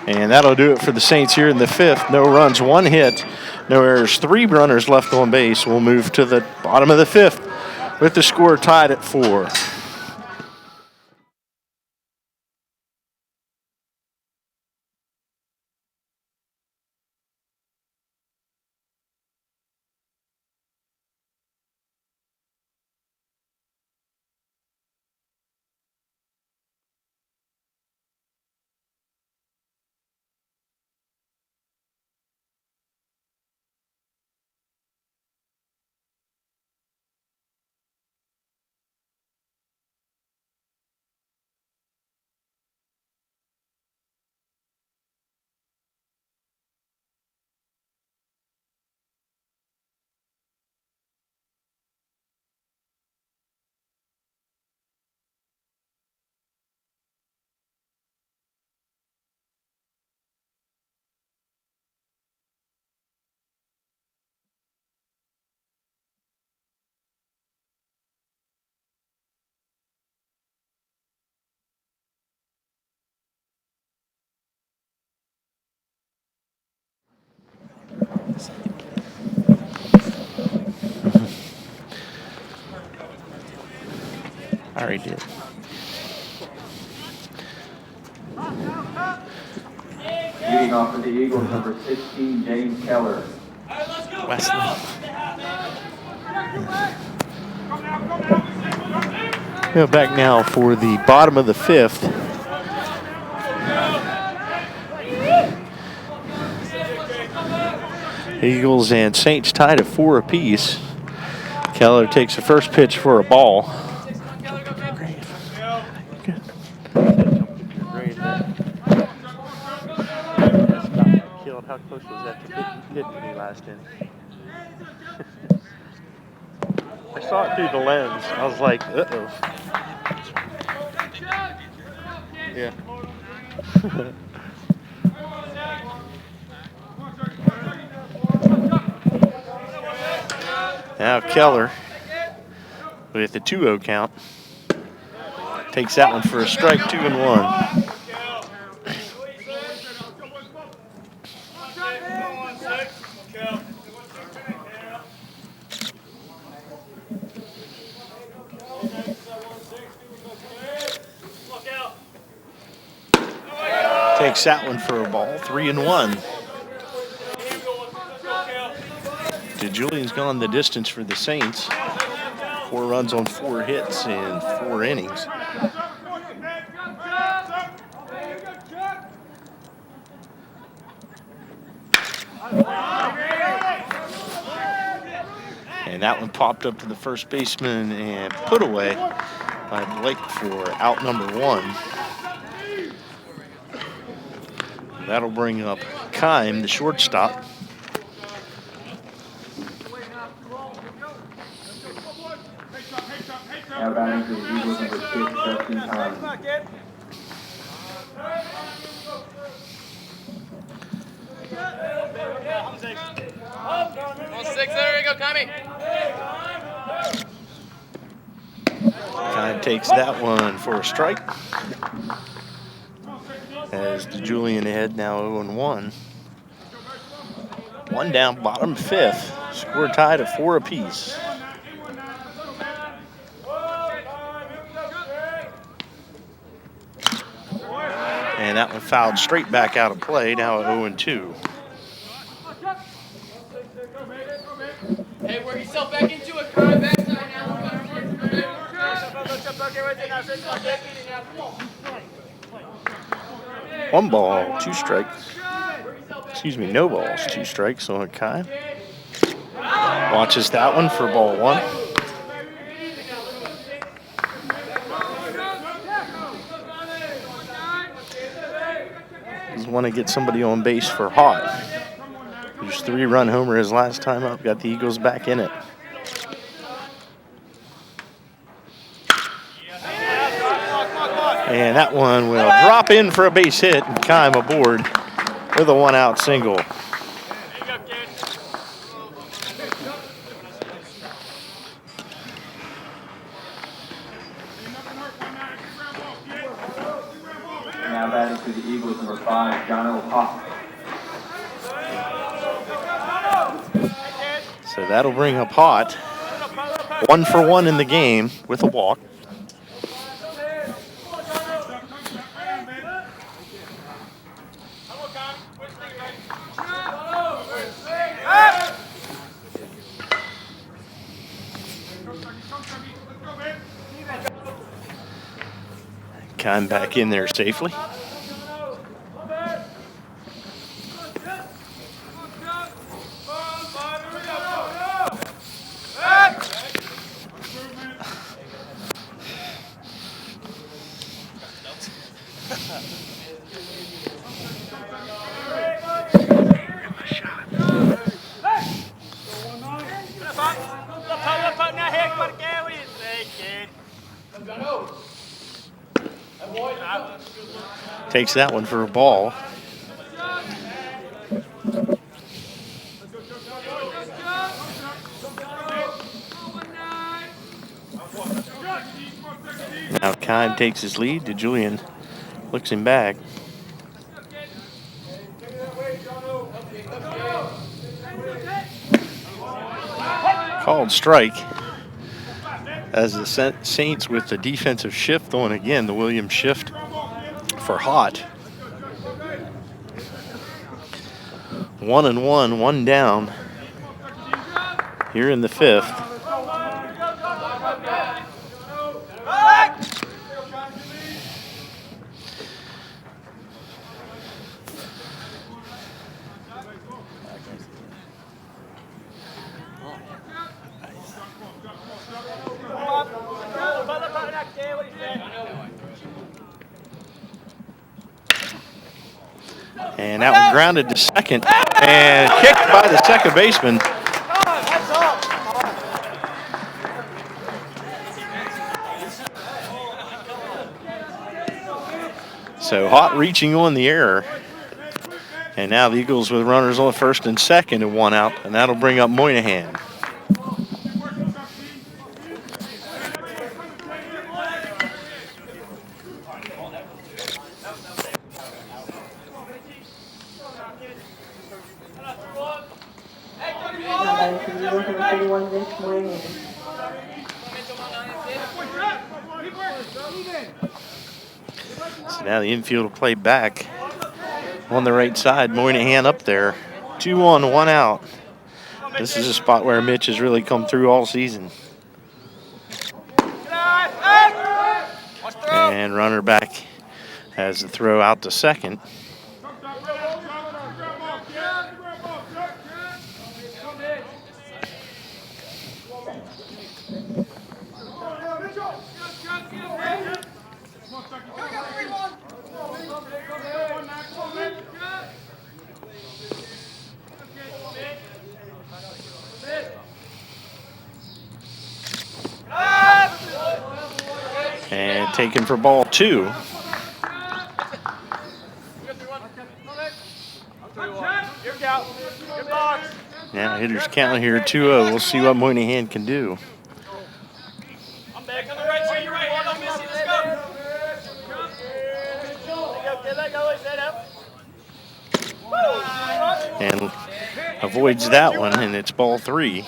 And that'll do it for the Saints here in the fifth. No runs, 1 hit, no errors, 3 runners left on base. We'll move to the bottom of the fifth with the score tied at 4. I already did. Leading off for the Eagles, number 16, James Keller. Wesley. Go back now for the bottom of the fifth. Eagles and Saints tied at 4 apiece. Keller takes the first pitch for a ball. How close was that to hitting me last inning? I saw it through the lens. I was like, uh-oh. Yeah. Now Keller with the 2-0 count. Takes that one for a strike, 2-1. Takes that one for a ball, 3-1. Julian's gone the distance for the Saints. 4 runs on 4 hits in 4 innings. And that one popped up to the first baseman and put away by Blake for out number 1. That'll bring up Kime, the shortstop. Now batting for the Eagles, number 6, Justin Kime. On 6, there you go, Kime. Kime takes that one for a strike. As the Julian ahead now 0-1. 1 down, bottom 5th. Score tied at 4 apiece. And that one fouled straight back out of play, now at 0-2. Hey, work yourself back into it, Kime. Backside now. 1 ball, 2 strikes. Excuse me, no balls, 2 strikes on Kai. Watches that one for ball 1. Just want to get somebody on base for Hott. Whose 3-run homer his last time up. Got the Eagles back in it. And that one will drop in for a base hit, and Kime aboard with a 1-out single. number 5, Jono Hawk. So that'll bring up Hot. 1 for 1 in the game with a walk. Kime back in there safely. Takes that one for a ball. Now Kime takes his lead. DeJulian looks him back. Called strike as the Saints with the defensive shift on again, the Williams shift for Hot. 1-1, 1 down here in the 5th. And that one grounded to second and kicked by the second baseman. So Hot reaching on the error. And now the Eagles with runners on first and second and 1 out, and that'll bring up Moynihan. So now the infield will play back on the right side. Moynihan up there. 2 on, 1 out. This is a spot where Mitch has really come through all season. And runner back has the throw out to second. And taken for ball 2. Now hitters count here 2-0. We'll see what Moynihan can do. I'm back on the right side. You're right. Don't miss it. Let's go. And avoids that one, and it's ball 3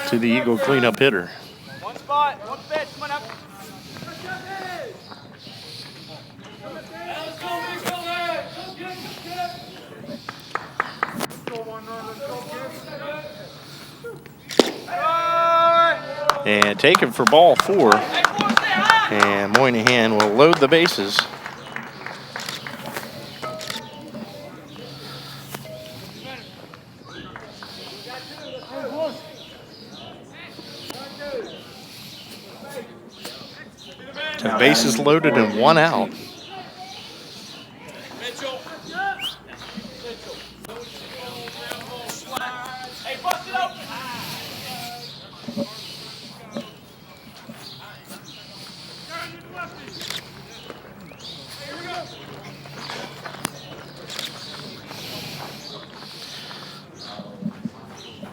to the Eagle cleanup hitter. One spot. One pitch. Come on up. And taken for ball 4. And Moynihan will load the bases. The bases loaded and 1 out.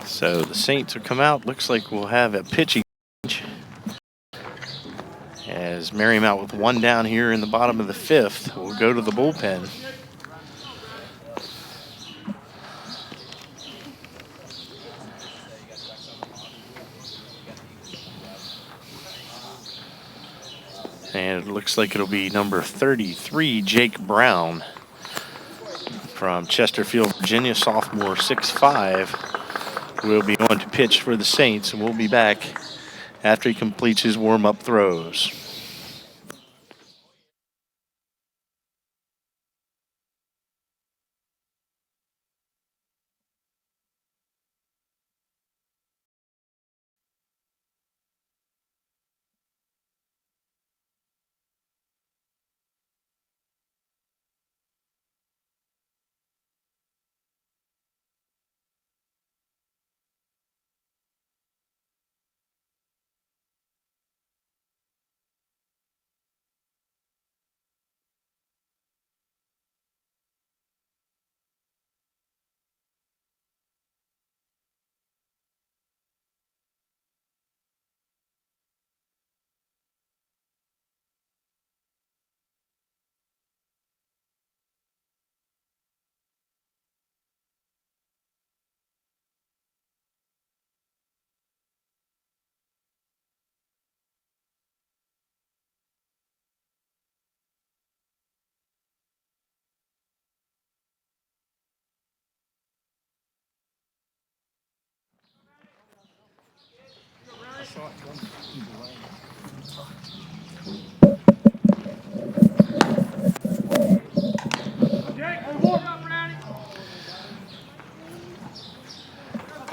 So the Saints will come out. Looks like we'll have a pitching change as as Marymount with one down here in the bottom of the fifth will go to the bullpen. And it looks like it'll be number 33, Jake Brown from Chesterfield, Virginia, sophomore, 6'5", will be on to pitch for the Saints, and we'll be back after he completes his warm-up throws.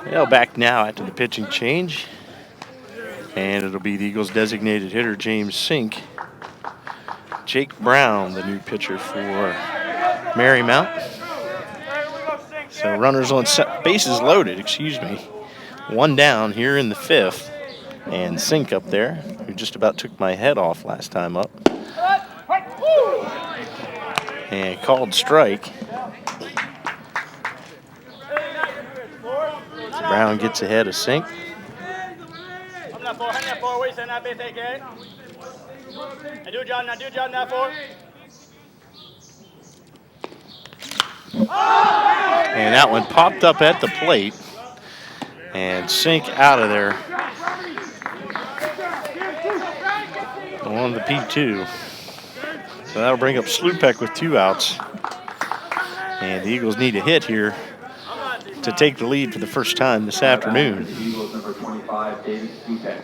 Well, back now after the pitching change. And it'll be the Eagles' designated hitter, James Sink. Jake Brown, the new pitcher for Marymount. So runners on set, bases loaded, excuse me. One down here in the fifth. And Sink up there, who just about took my head off last time up. And called strike. Brown gets ahead of Sink. And that one popped up at the plate. And Sink out of there on the P2. So that'll bring up Slupek with 2 outs. And the Eagles need a hit here to take the lead for the first time this afternoon. Eagles number 25, David Slupek.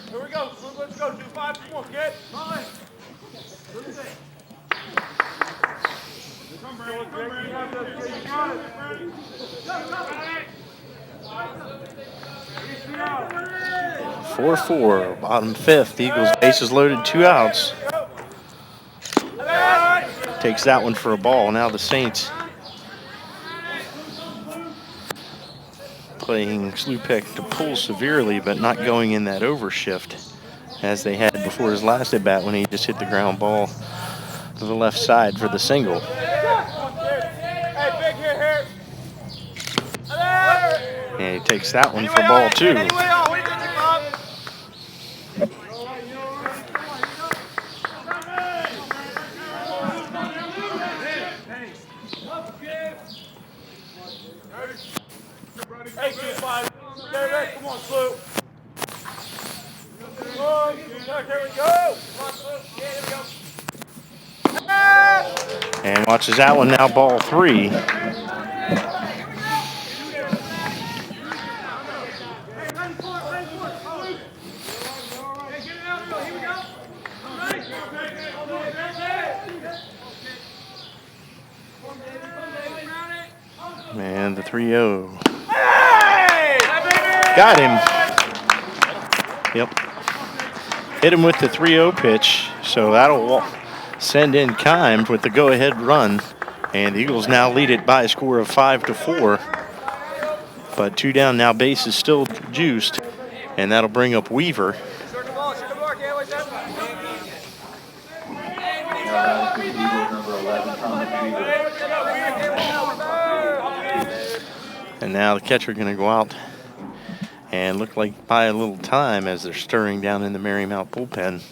Here we go. Let's go. 2-5. Come on, kid. Come, Brady. 4-4, bottom fifth. Eagles bases loaded, 2 outs. Takes that one for a ball. Now the Saints playing Slupek to pull severely, but not going in that overshift as they had before his last at bat when he just hit the ground ball to the left side for the single. And he takes that one for ball 2. Hey, 2-5. Come on, Sloop. Here we go. And watches that one now, ball 3. And the 3-0. Got him. Yep. Hit him with the 3-0 pitch. So that'll send in Kime with the go-ahead run. And the Eagles now lead it by a score of 5-4. But 2 down now, base is still juiced. And that'll bring up Weaver. And now the catcher going to go out And looked like by a little time as they're stirring down in the Marymount bullpen.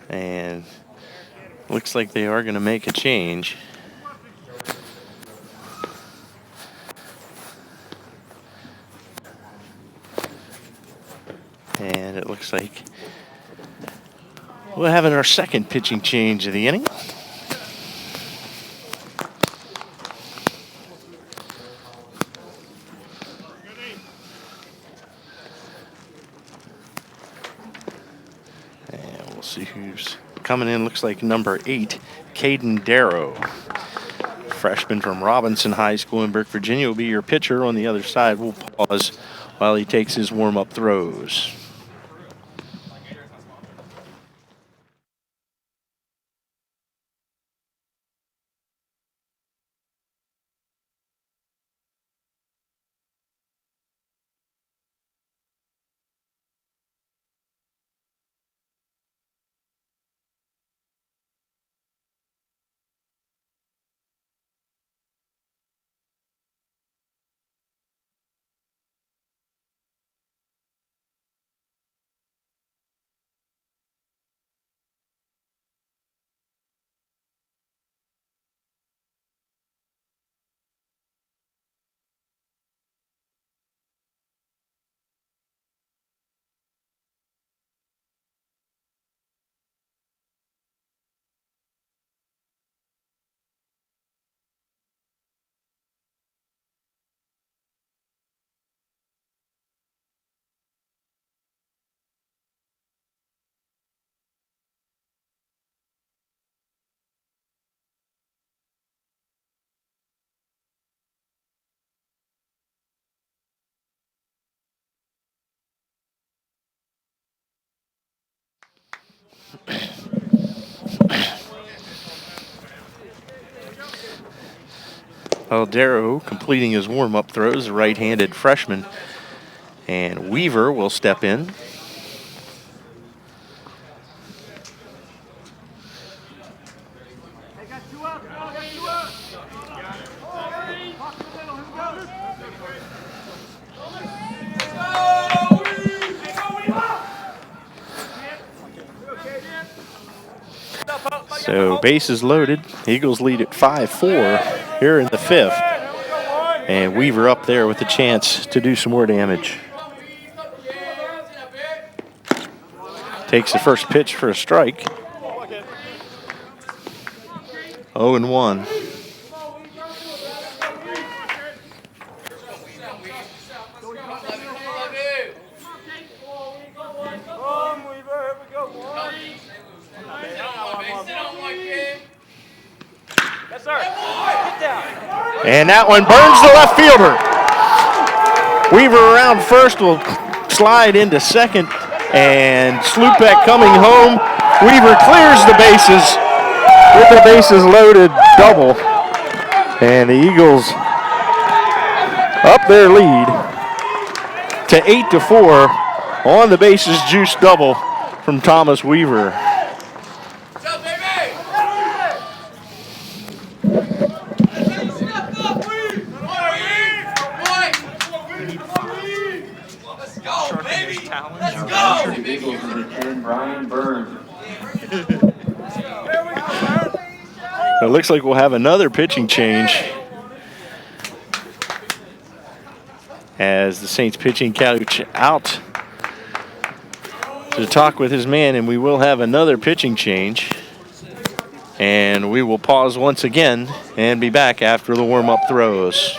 And looks like they are going to make a change. And it looks like we're having our second pitching change of the inning. And we'll see who's coming in. Looks like number 8, Caden Darrow. Freshman from Robinson High School in Burke, Virginia, will be your pitcher. On the other side, we'll pause while he takes his warm-up throws. Well, Darrow completing his warm-up throws, a right-handed freshman. And Weaver will step in. So bases loaded. Eagles lead at 5-4 here in the 5th. And Weaver up there with a chance to do some more damage. Takes the first pitch for a strike. 0-1. And that one burns the left fielder. Weaver around first will slide into second. And Slupek coming home. Weaver clears the bases with the bases loaded double. And the Eagles up their lead to 8-4 on the bases juice double from Thomas Weaver. It looks like we'll have another pitching change as the Saints pitching coach out to talk with his man, and we will have another pitching change. And we will pause once again and be back after the warm-up throws.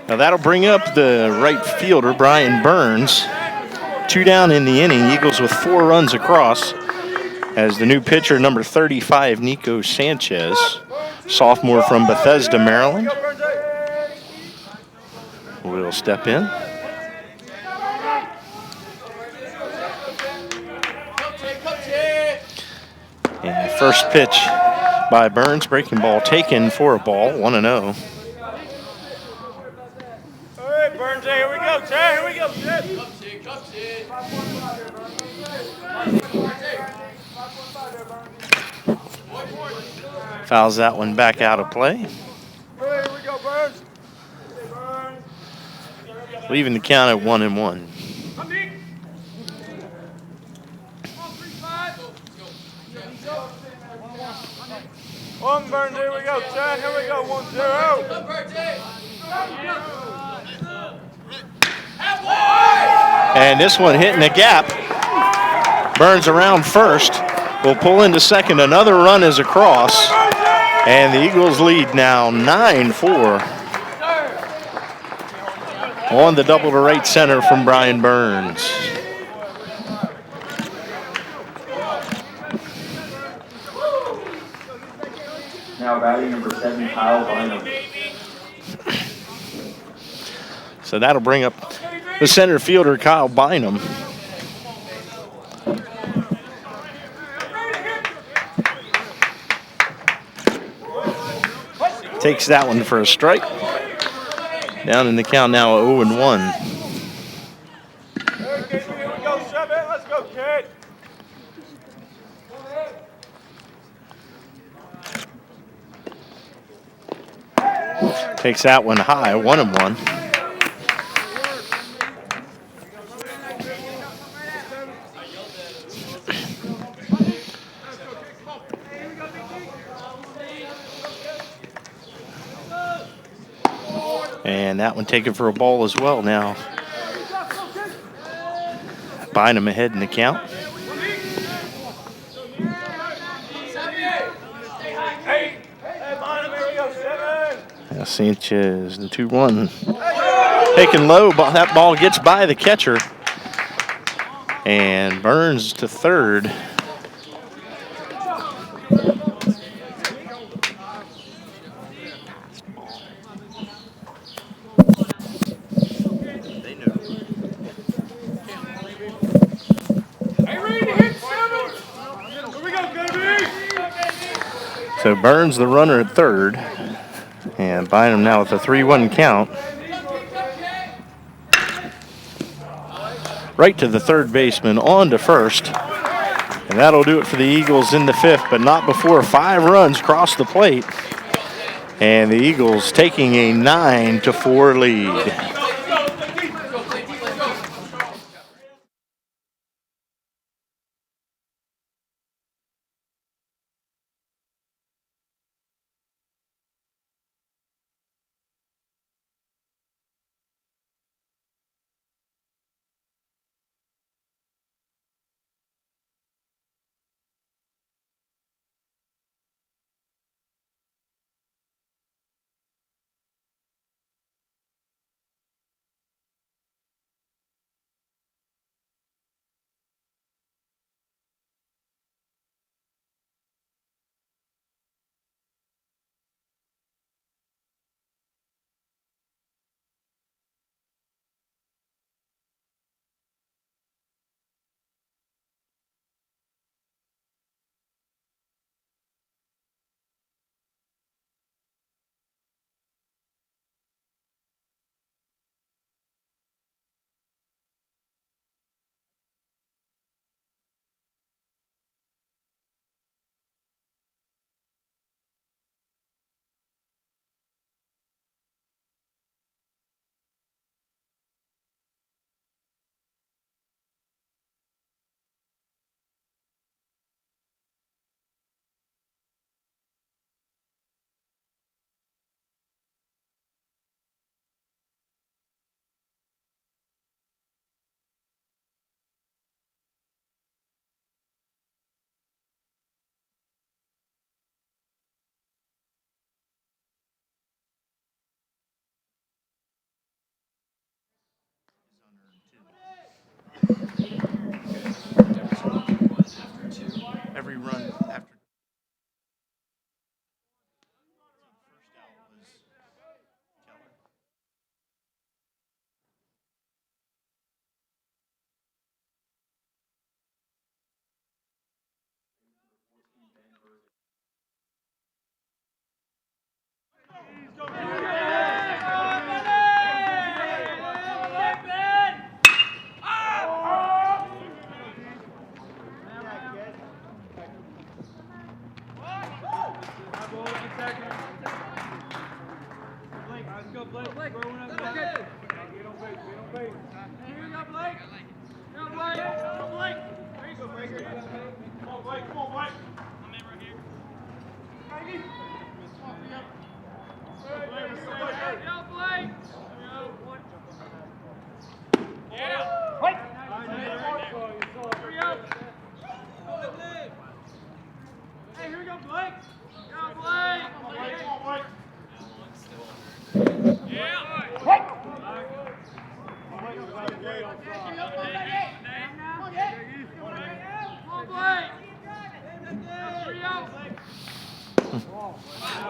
Now that'll bring up the right fielder, Brian Burns. 2 down in the inning. Eagles with 4 runs across as the new pitcher, number 35, Nico Sanchez, sophomore from Bethesda, Maryland, will step in. And first pitch by Burns, breaking ball taken for a ball, 1-0. Hey, Burns, here we go, Chad. Here we go, Chad. Fouls that one back out of play. Here we go, Burns. Leaving the count at 1-1. One Burns, here we go, Chad. Here we go, 1-0. And this one hitting the gap. Burns around first. Will pull into second. Another run is across. And the Eagles lead now 9-4. On the double to right center from Brian Burns. Now batting number 7, Kyle Bynum. So that'll bring up the center fielder, Kyle Bynum. Takes that one for a strike. Down in the count now 0-1. Okay, here we go, 7. Let's go, kid. Takes that one high, 1-1. And that one taken for a ball as well now. Bynum ahead in the count. Hey, Bynum, here we go, 7. Now Sanchez, the 2-1. Taken low, that ball gets by the catcher. And Burns to third. So Burns the runner at third. And Bynum now with a 3-1 count. Right to the third baseman, on to first. And that'll do it for the Eagles in the fifth, but not before 5 runs cross the plate. And the Eagles taking a 9-4 lead.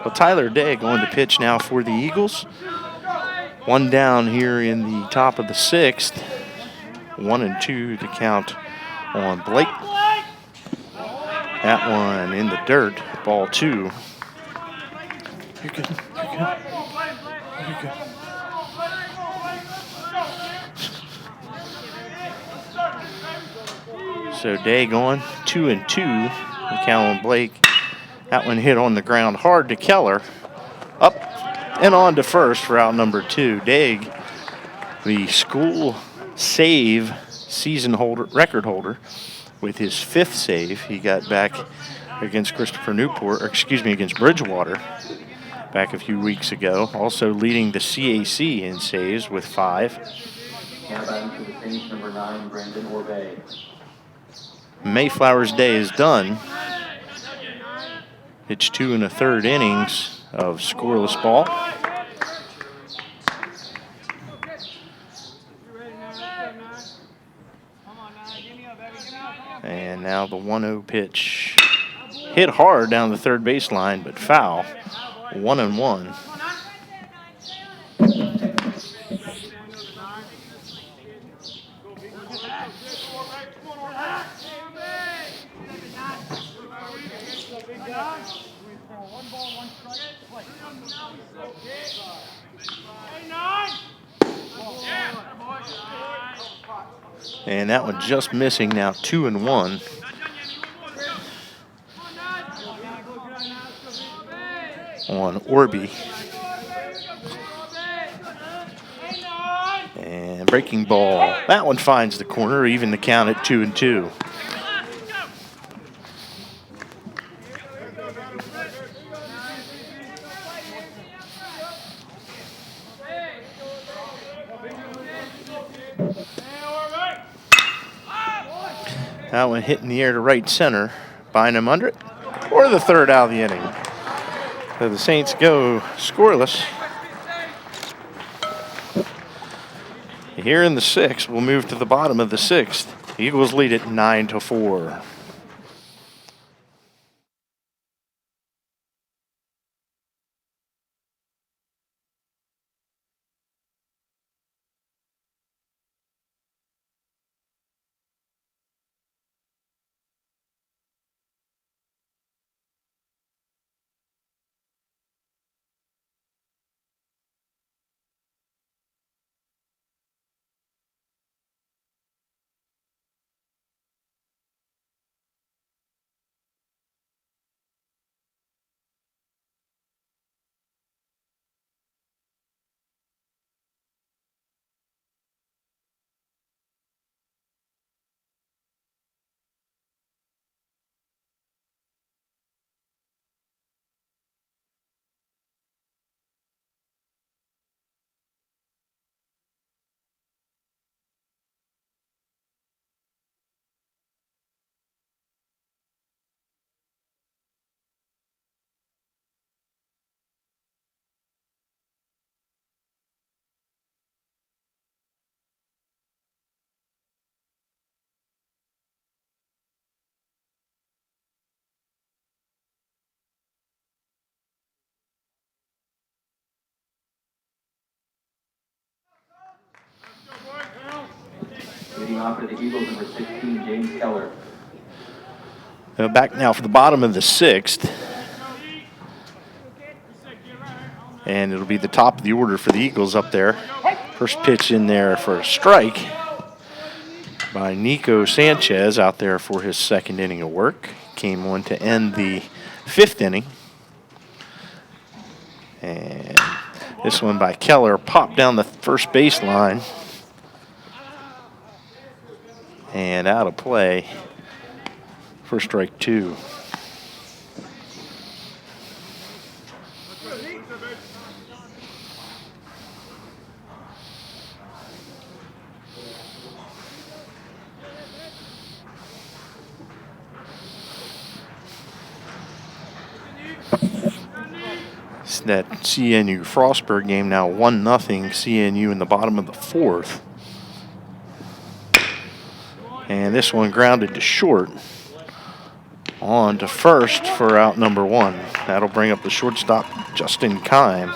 Well, Tyler Day going to pitch now for the Eagles. One down here in the top of the sixth. 1-2 to count on Blake. That one in the dirt. Ball 2. You're good. You're good. So Day going 2-2 to count on Blake. That one hit on the ground hard to Keller. Up and on to first for out number 2. Daig, the school save season record holder, with his 5th save. He got back against against Bridgewater back a few weeks ago. Also leading the CAC in saves with 5. Now batting for the Saints, number 9, Brandon Orbay. Mayflower's day is done. It's 2 1/3 innings of scoreless ball. And now the 1-0 pitch. Hit hard down the third baseline, but foul. 1-1. And that one just missing now, 2-1. On Orby. And breaking ball. That one finds the corner, even the count at 2-2. That one hit in the air to right center. Bynum under it, or the third out of the inning. So the Saints go scoreless. Here in the 6th, we'll move to the bottom of the 6th. The Eagles lead it 9-4. Leading off for the Eagles, number 16, James Keller. Back now for the bottom of the 6th. And it'll be the top of the order for the Eagles up there. First pitch in there for a strike by Nico Sanchez out there for his 2nd inning of work. Came on to end the 5th inning. And This one by Keller, popped down the first baseline. And out of play for strike 2. It's that CNU Frostburg game now 1-0 CNU in the bottom of the 4th. And this one grounded to short. On to first for out number 1. That'll bring up the shortstop, Justin Kime.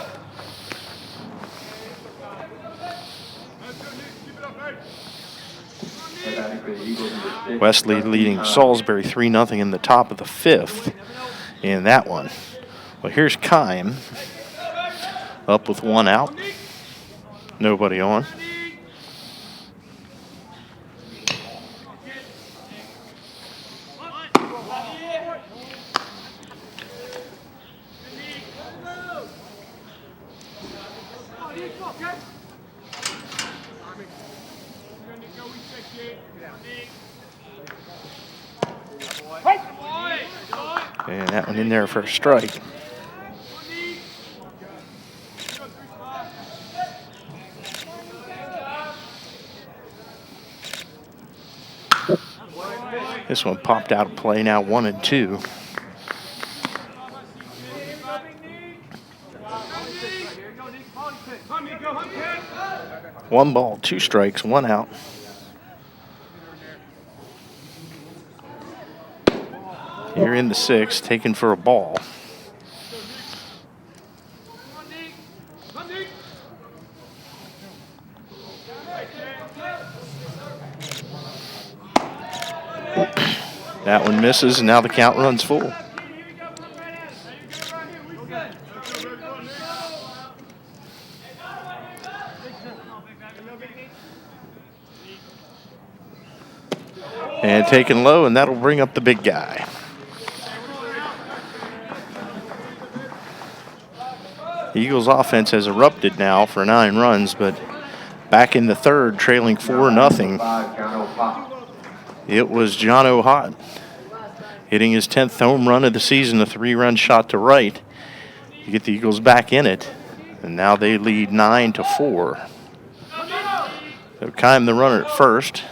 Wesley leading Salisbury 3-0 in the top of the 5th in that one. Well, here's Kime up with 1 out. Nobody on. And that one in there for a strike. This one popped out of play, now 1-2. One ball, 2 strikes, 1 out. Here in the 6th, taken for a ball. That one misses, and now the count runs full. And taken low, and that'll bring up the big guy. The Eagles offense has erupted now for 9 runs, but back in the 3rd, trailing 4-0. It was John O'Hott hitting his 10th home run of the season, a 3-run shot to right to get the Eagles back in it. And now they lead 9-4. So Kime the runner at first.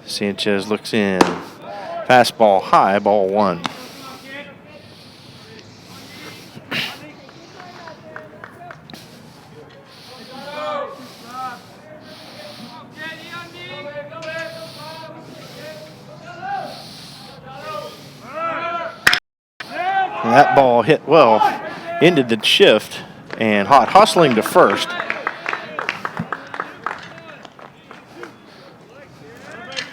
Sanchez looks in. Fastball high, ball 1. And that ball hit well, ended the shift, and Hott hustling to first.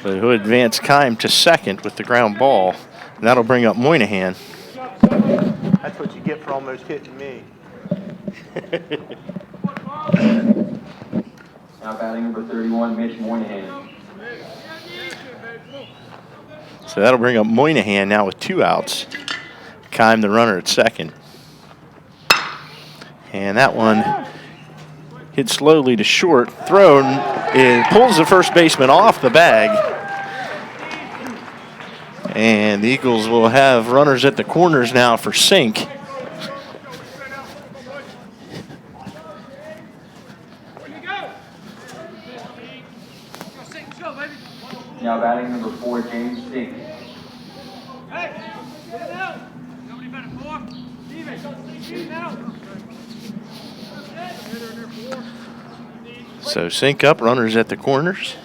But he'll advance Kime to second with the ground ball, and that'll bring up Moynihan. That's what you get for almost hitting me. Now batting number 31, Mitch Moynihan. So that'll bring up Moynihan now with 2 outs. Kime the runner at second. And that one hit slowly to short, thrown, it pulls the first baseman off the bag. And the Eagles will have runners at the corners now for Sink. Now batting number 4, James Sink. So Sink up, runners at the corners.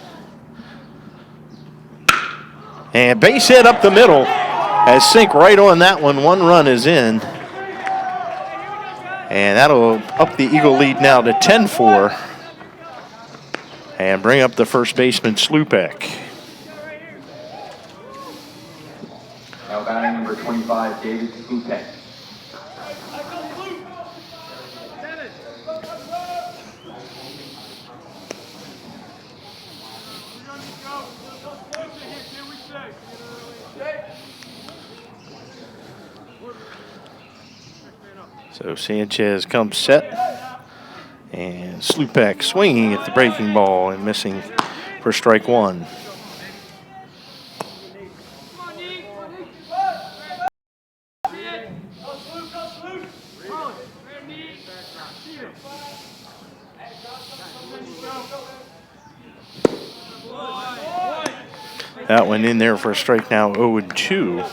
And base hit up the middle. As Sink right on that one, 1 run is in. And that'll up the Eagle lead now to 10-4. And bring up the first baseman, Slupek. Now batting number 25, David Slupek. So Sanchez comes set. And Slupek swinging at the breaking ball and missing for strike one. That one in there for a strike now, 0-2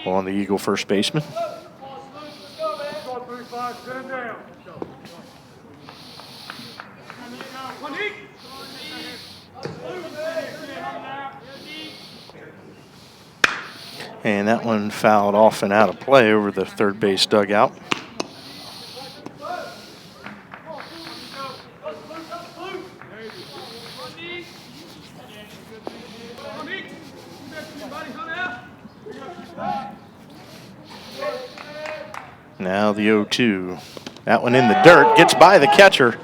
on the Eagle first baseman. And that one fouled off and out of play over the third base dugout. Now the 0-2. That one in the dirt, gets by the catcher.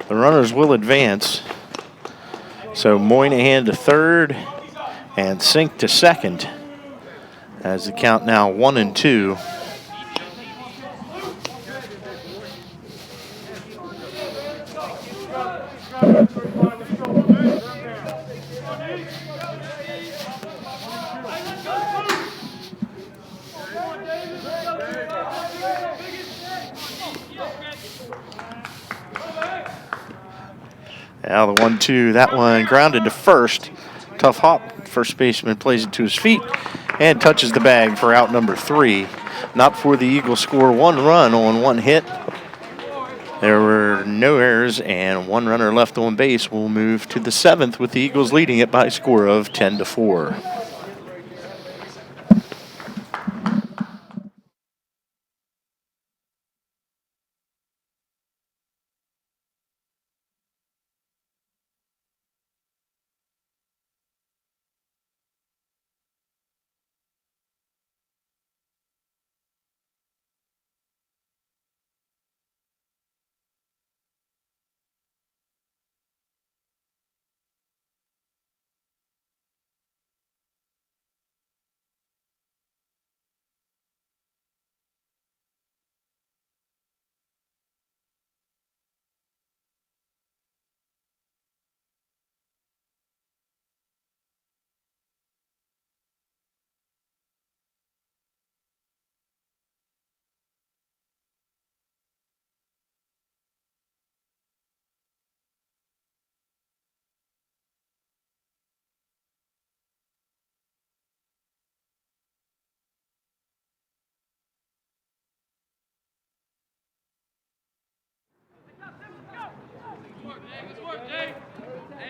The runners will advance. So Moynihan to third and Sink to second. As the count now 1-2. Now the 1-2, that one grounded to first. Tough hop, first baseman plays it to his feet and touches the bag for out number 3. Not before the Eagles score 1 run on 1 hit. There were no errors and 1 runner left on base. We'll move to the 7th with the Eagles leading it by a score of 10-4.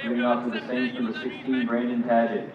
Moving off to the Saints, number 16, Brandon Padgett.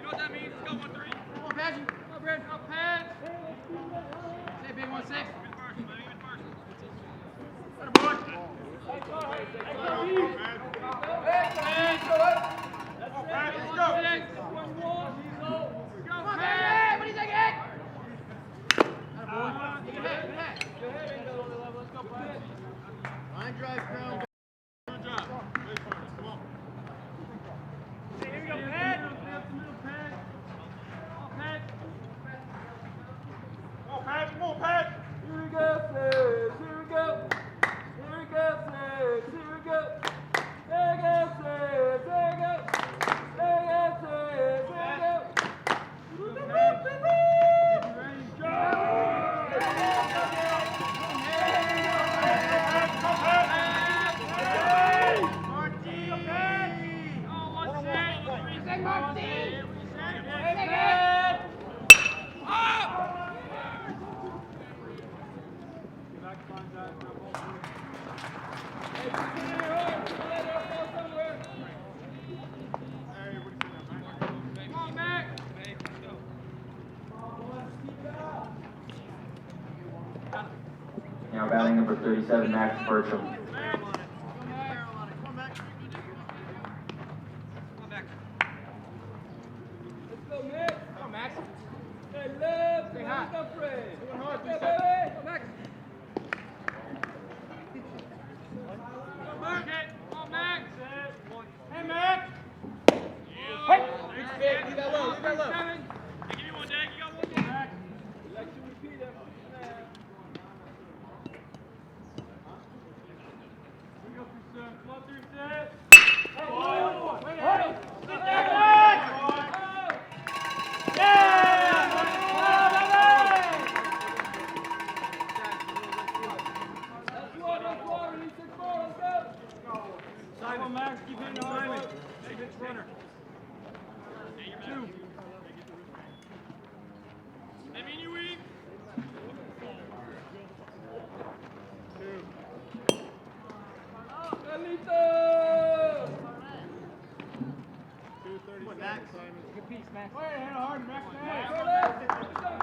Now batting number 37, Max Bertram.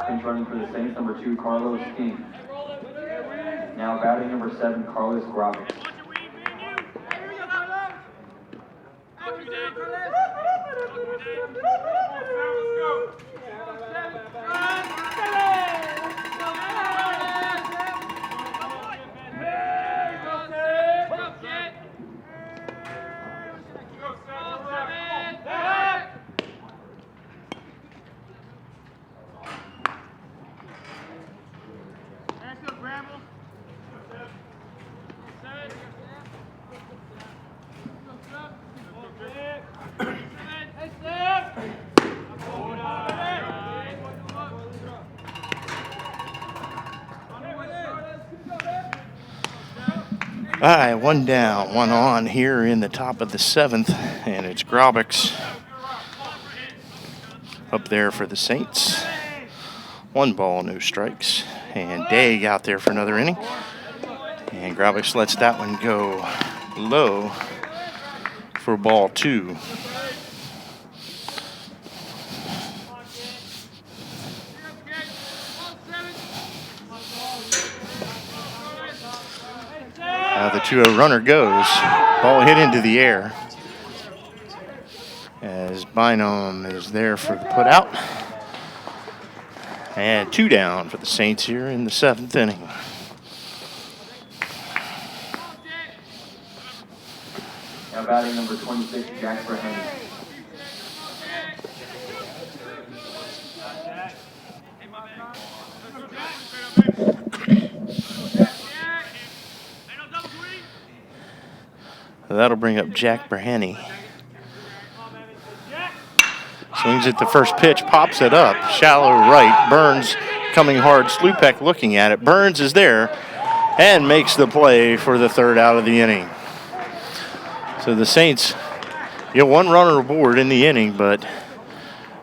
Pinch running for the Saints, number 2, Carlos King. Now batting number 7, Carlos Grovic. All right, one down, one on here in the top of the 7th, and it's Grobix up there for the Saints. 1 ball, no strikes, and Dag out there for another inning. And Grobix lets that one go low for ball 2. The 2-0 runner goes. Ball hit into the air as Bynum is there for the putout. And 2 down for the Saints here in the 7th inning. Now batting number 26, Jack Braheny. That'll bring up Jack Braheny. Swings at the first pitch, pops it up. Shallow right. Burns coming hard. Slupek looking at it. Burns is there and makes the play for the 3rd out of the inning. So the Saints get 1 runner aboard in the inning, but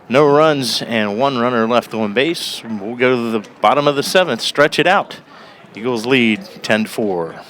no runs and 1 runner left on base. We'll go to the bottom of the 7th, stretch it out. Eagles lead 10-4.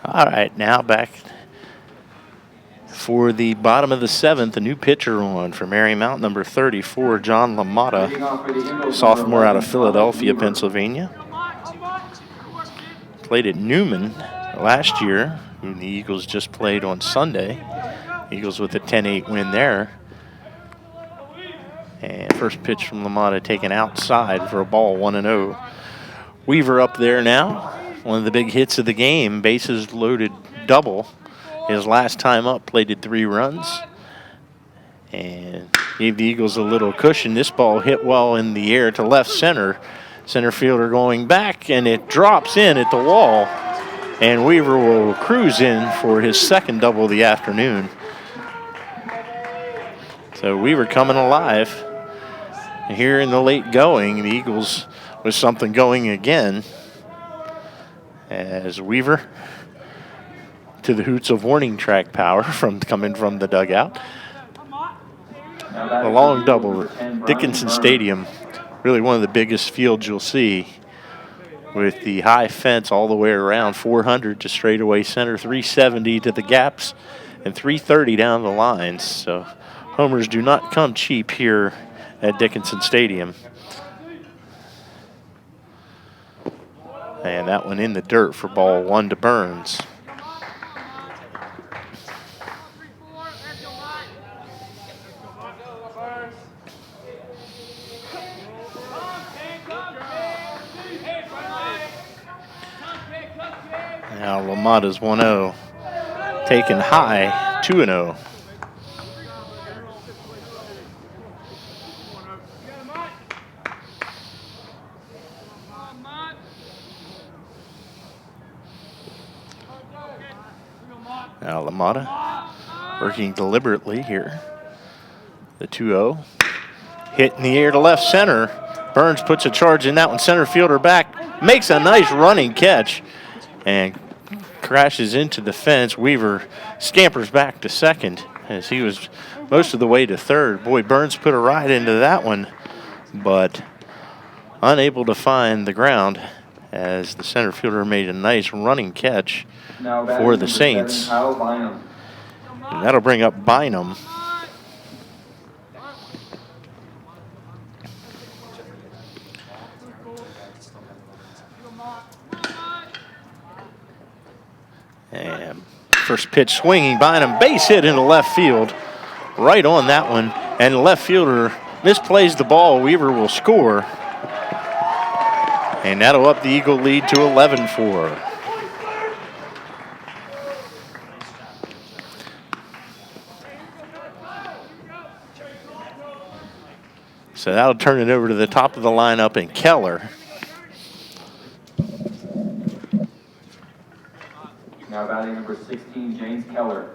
All right, now back for the bottom of the 7th, a new pitcher on for Marymount, number 34, John LaMotta, sophomore out of Philadelphia, Pennsylvania. Played at Newman last year, who the Eagles just played on Sunday, Eagles with a 10-8 win there. And first pitch from LaMotta taken outside for a ball, 1-0. Weaver up there now. One of the big hits of the game, bases loaded double. His last time up, plated 3 runs. And gave the Eagles a little cushion. This ball hit well in the air to left center. Center fielder going back, and it drops in at the wall. And Weaver will cruise in for his second double of the afternoon. So Weaver coming alive. Here in the late going, the Eagles with something going again. As Weaver to the hoots of warning track power coming from the dugout. A long double. Dickinson Stadium, really one of the biggest fields you'll see, with the high fence all the way around. 400 to straightaway center, 370 to the gaps, and 330 down the lines. So homers do not come cheap here at Dickinson Stadium. And that one in the dirt for ball 1 to Burns. Now LaMotta's 1-0. Taken high, 2-0. Now LaMotta working deliberately here. The 2-0. Hit in the air to left center. Burns puts a charge in that one. Center fielder back. Makes a nice running catch. And crashes into the fence. Weaver scampers back to second as he was most of the way to third. Boy, Burns put a ride into that one, but unable to find the ground as the center fielder made a nice running catch for the Saints. And that'll bring up Bynum. And first pitch swinging, Bynum, base hit into left field. Right on that one. And the left fielder misplays the ball. Weaver will score. And that'll up the Eagle lead to 11-4. So that'll turn it over to the top of the lineup in Keller. Now batting number 16, James Keller.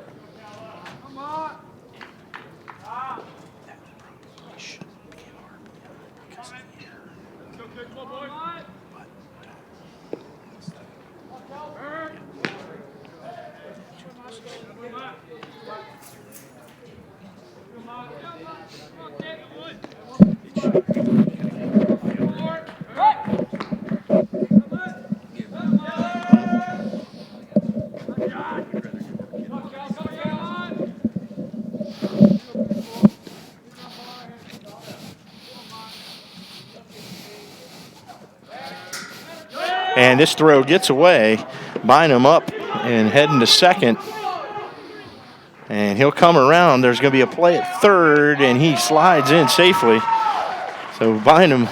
And this throw gets away. Bynum up and heading to second. And he'll come around. There's going to be a play at third, and he slides in safely. So Bynum,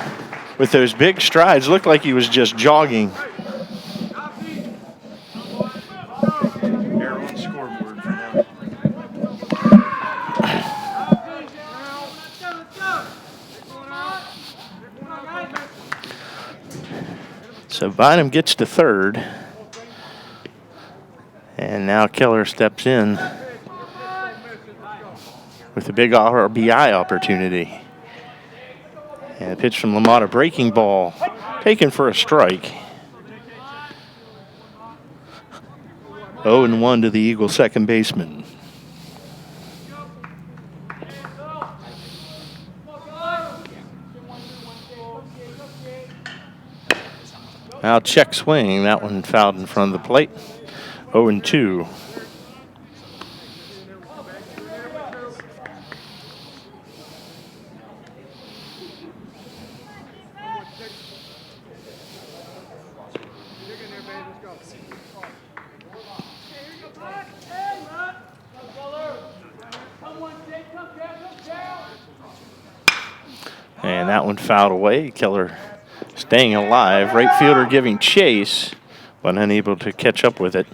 with those big strides, looked like he was just jogging. Arrow on scoreboard for now. So Bynum gets to third. And now Keller steps in with a big RBI opportunity. And a pitch from LaMotta, breaking ball, taken for a strike. 0-1 to the Eagles' second baseman. Now check swing, that one fouled in front of the plate. 0-2. And that one fouled away. Keller staying alive. Right fielder giving chase, but unable to catch up with it.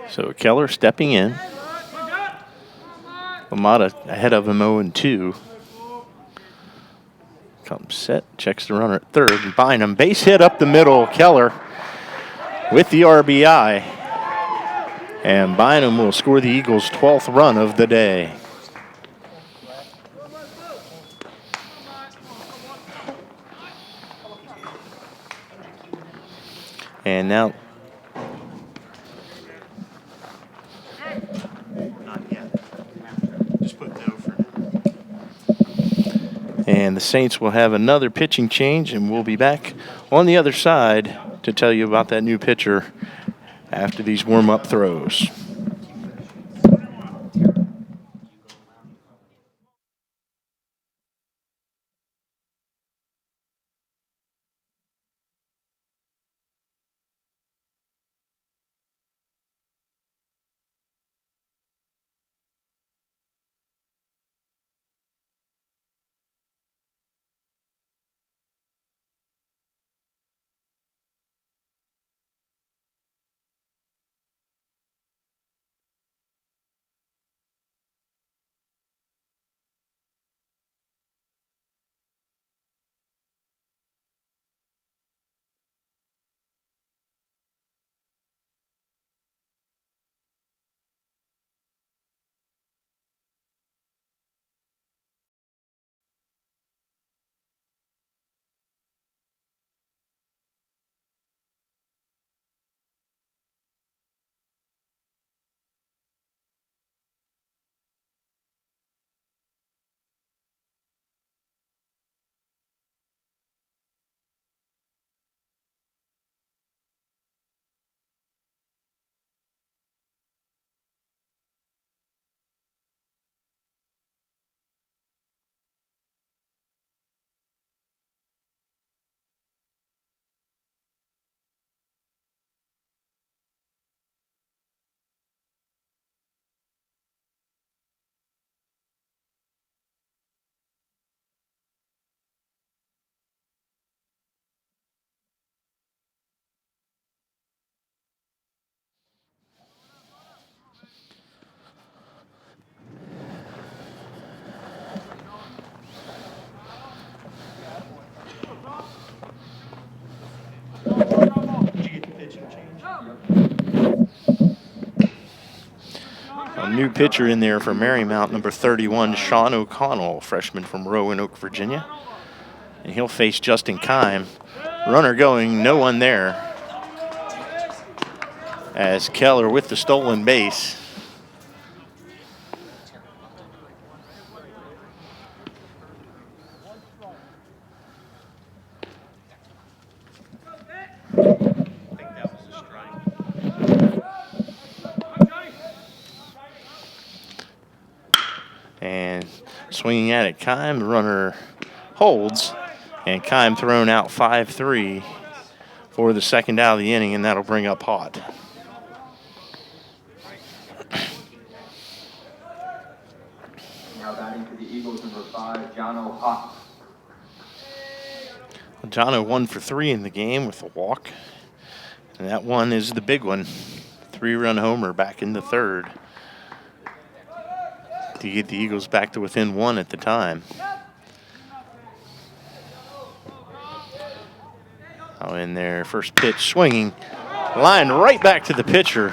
So Keller stepping in. LaMotta ahead of him 0-2. Comes set, checks the runner at third, and Bynum base hit up the middle. Keller with the RBI. And Bynum will score the Eagles' 12th run of the day. And now, not yet. Just put no for now. And the Saints will have another pitching change, and we'll be back on the other side to tell you about that new pitcher after these warm-up throws. A new pitcher in there for Marymount, number 31, Sean O'Connell, freshman from Roanoke, Virginia. And he'll face Justin Kime. Runner going, no one there. As Keller with the stolen base. And swinging at it, Kime, the runner holds, and Kime thrown out 5-3 for the second out of the inning, and that'll bring up Haught. Now batting for the Eagles, number 5, Jono Haught. Jono 1 for 3 in the game with a walk, and that one is the big one. 3-run homer back in the third to get the Eagles back to within 1 at the time. Oh, in there, first pitch swinging, line right back to the pitcher.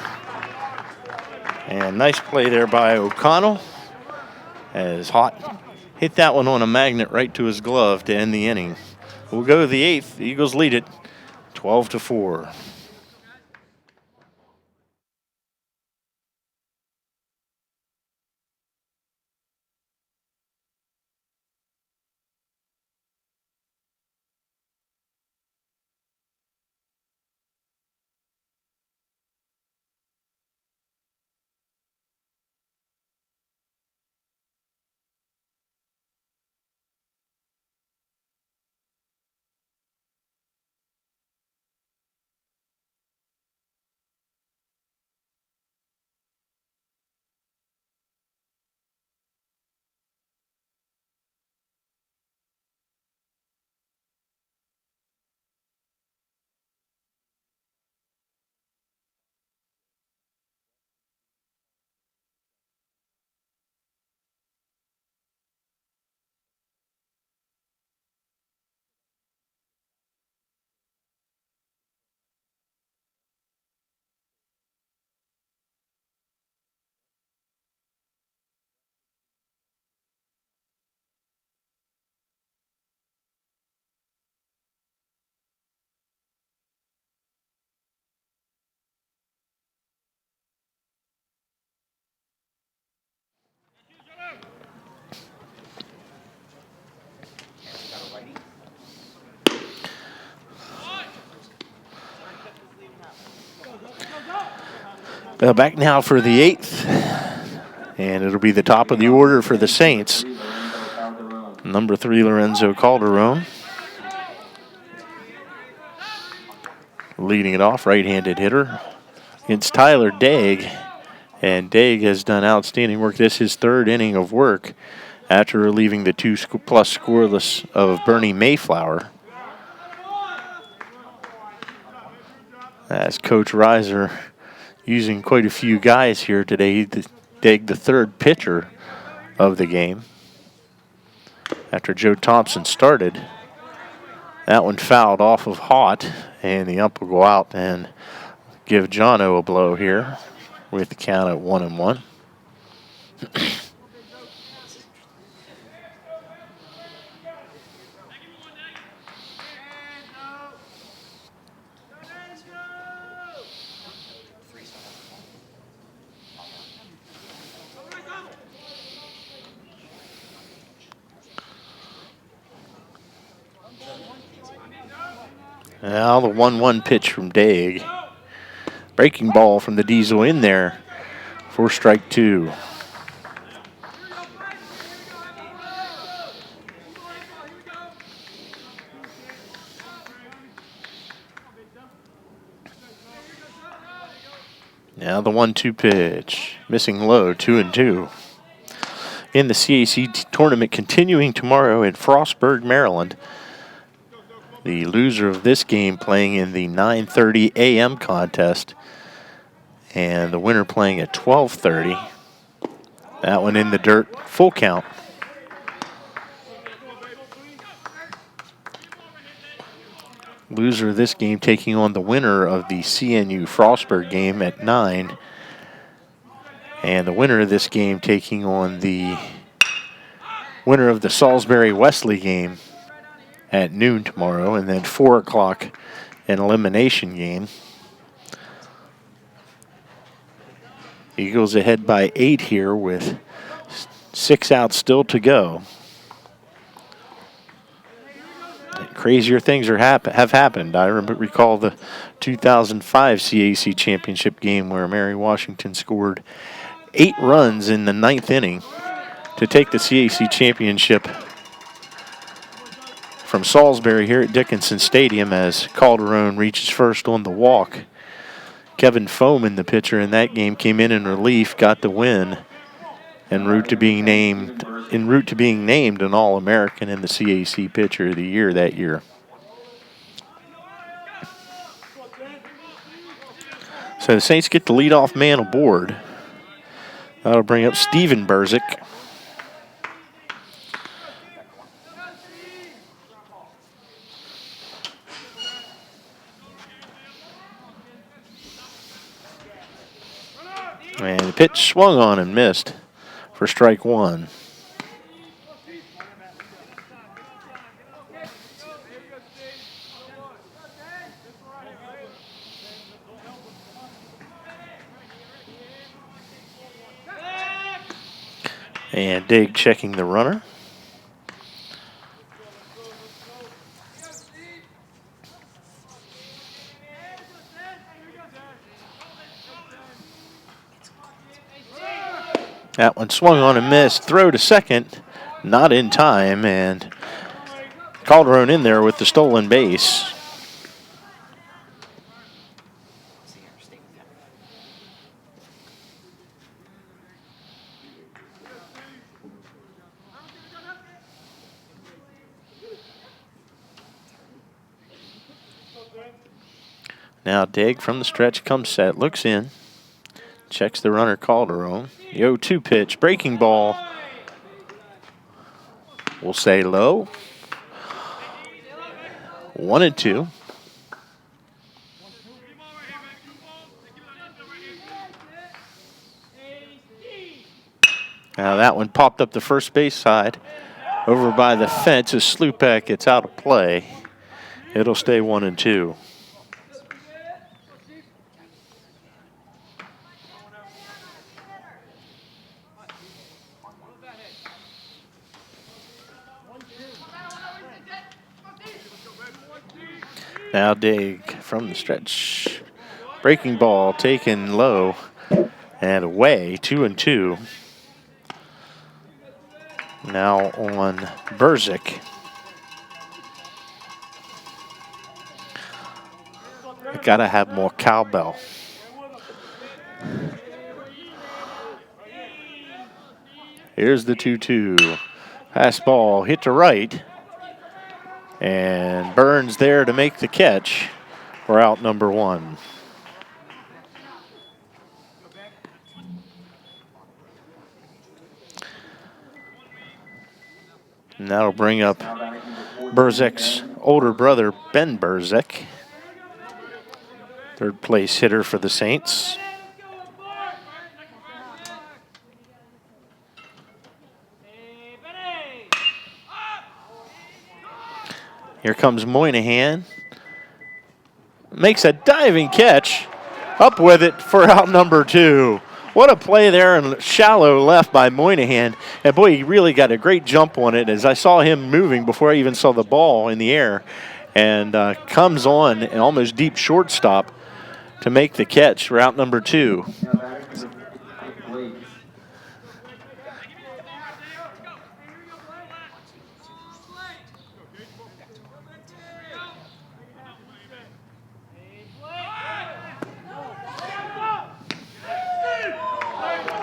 And nice play there by O'Connell as Haught hit that one on a magnet right to his glove to end the inning. We'll go to the 8th. The Eagles lead it 12-4. Well, back now for the 8th. And it'll be the top of the order for the Saints. Number 3, Lorenzo Calderon. Leading it off, right-handed hitter against Tyler Daig. And Daig has done outstanding work. This is his 3rd inning of work after relieving the 2-plus scoreless of Bernie Mayflower. As Coach Reiser using quite a few guys here today. Daig, the 3rd pitcher of the game after Joe Thompson started. That one fouled off of Haught, and the ump will go out and give Jono a blow here with the count at 1-1. Now the 1-1 pitch from Daig. Breaking ball from the Diesel in there for strike 2. Now the 1-2 pitch. Missing low, 2-2. In the CAC tournament continuing tomorrow in Frostburg, Maryland. The loser of this game playing in the 9:30 a.m. contest, and the winner playing at 12:30. That one in the dirt, full count. Loser of this game taking on the winner of the CNU Frostburg game at 9. And the winner of this game taking on the winner of the Salisbury Wesley game at noon tomorrow, and then 4 o'clock an elimination game. Eagles ahead by 8 here with 6 outs still to go. Crazier things have happened. I recall the 2005 CAC championship game where Mary Washington scored 8 runs in the 9th inning to take the CAC championship from Salisbury here at Dickinson Stadium as Calderon reaches first on the walk. Kevin Foman, the pitcher in that game, came in relief, got the win, en route to being named an All-American and the CAC Pitcher of the Year that year. So the Saints get the leadoff man aboard. That'll bring up Steven Berzik. And the pitch swung on and missed for strike 1. And Daig checking the runner. That one swung on and missed. Throw to second, not in time, and Calderon in there with the stolen base. Now Daig from the stretch comes set, looks in, checks the runner Calderon. The 0-2 pitch, breaking ball. We'll say low. 1-2. Now that one popped up the first base side. Over by the fence as Slupak gets out of play. It'll stay 1-2. Now Daig from the stretch. Breaking ball taken low. And away, 2-2. Now on Berzik. Gotta have more cowbell. Here's the 2-2. Pass ball hit to right. And Burns there to make the catch. We're out number 1. And that'll bring up Berzik's older brother, Ben Berzik. Third place hitter for the Saints. Here comes Moynihan. Makes a diving catch. Up with it for out number 2. What a play there and shallow left by Moynihan. And boy, he really got a great jump on it as I saw him moving before I even saw the ball in the air. And comes on an almost deep shortstop to make the catch for out number 2.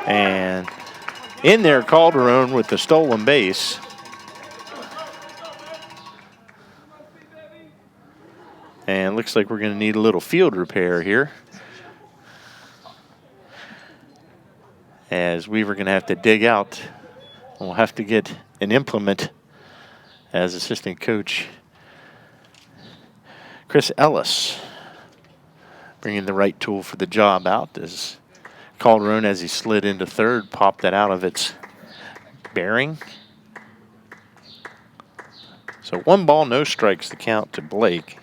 And in there, Calderon with the stolen base. And looks like we're going to need a little field repair here, as Weaver going to have to dig out. We'll have to get an implement as assistant coach Chris Ellis bringing the right tool for the job out, as Calderon, as he slid into third, popped that out of its bearing. So 1 ball, no strikes, the count to Blake.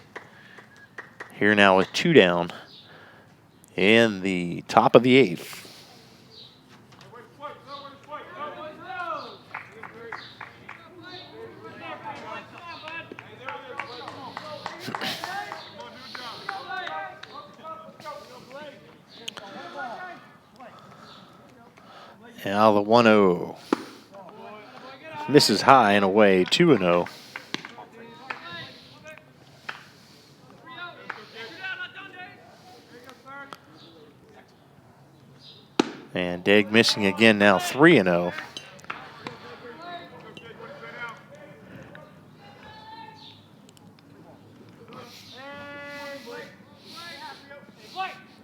Here now with 2 down in the top of the 8th. Now the 1-0. Misses high and away, 2-0. And Degg missing again now, 3-0.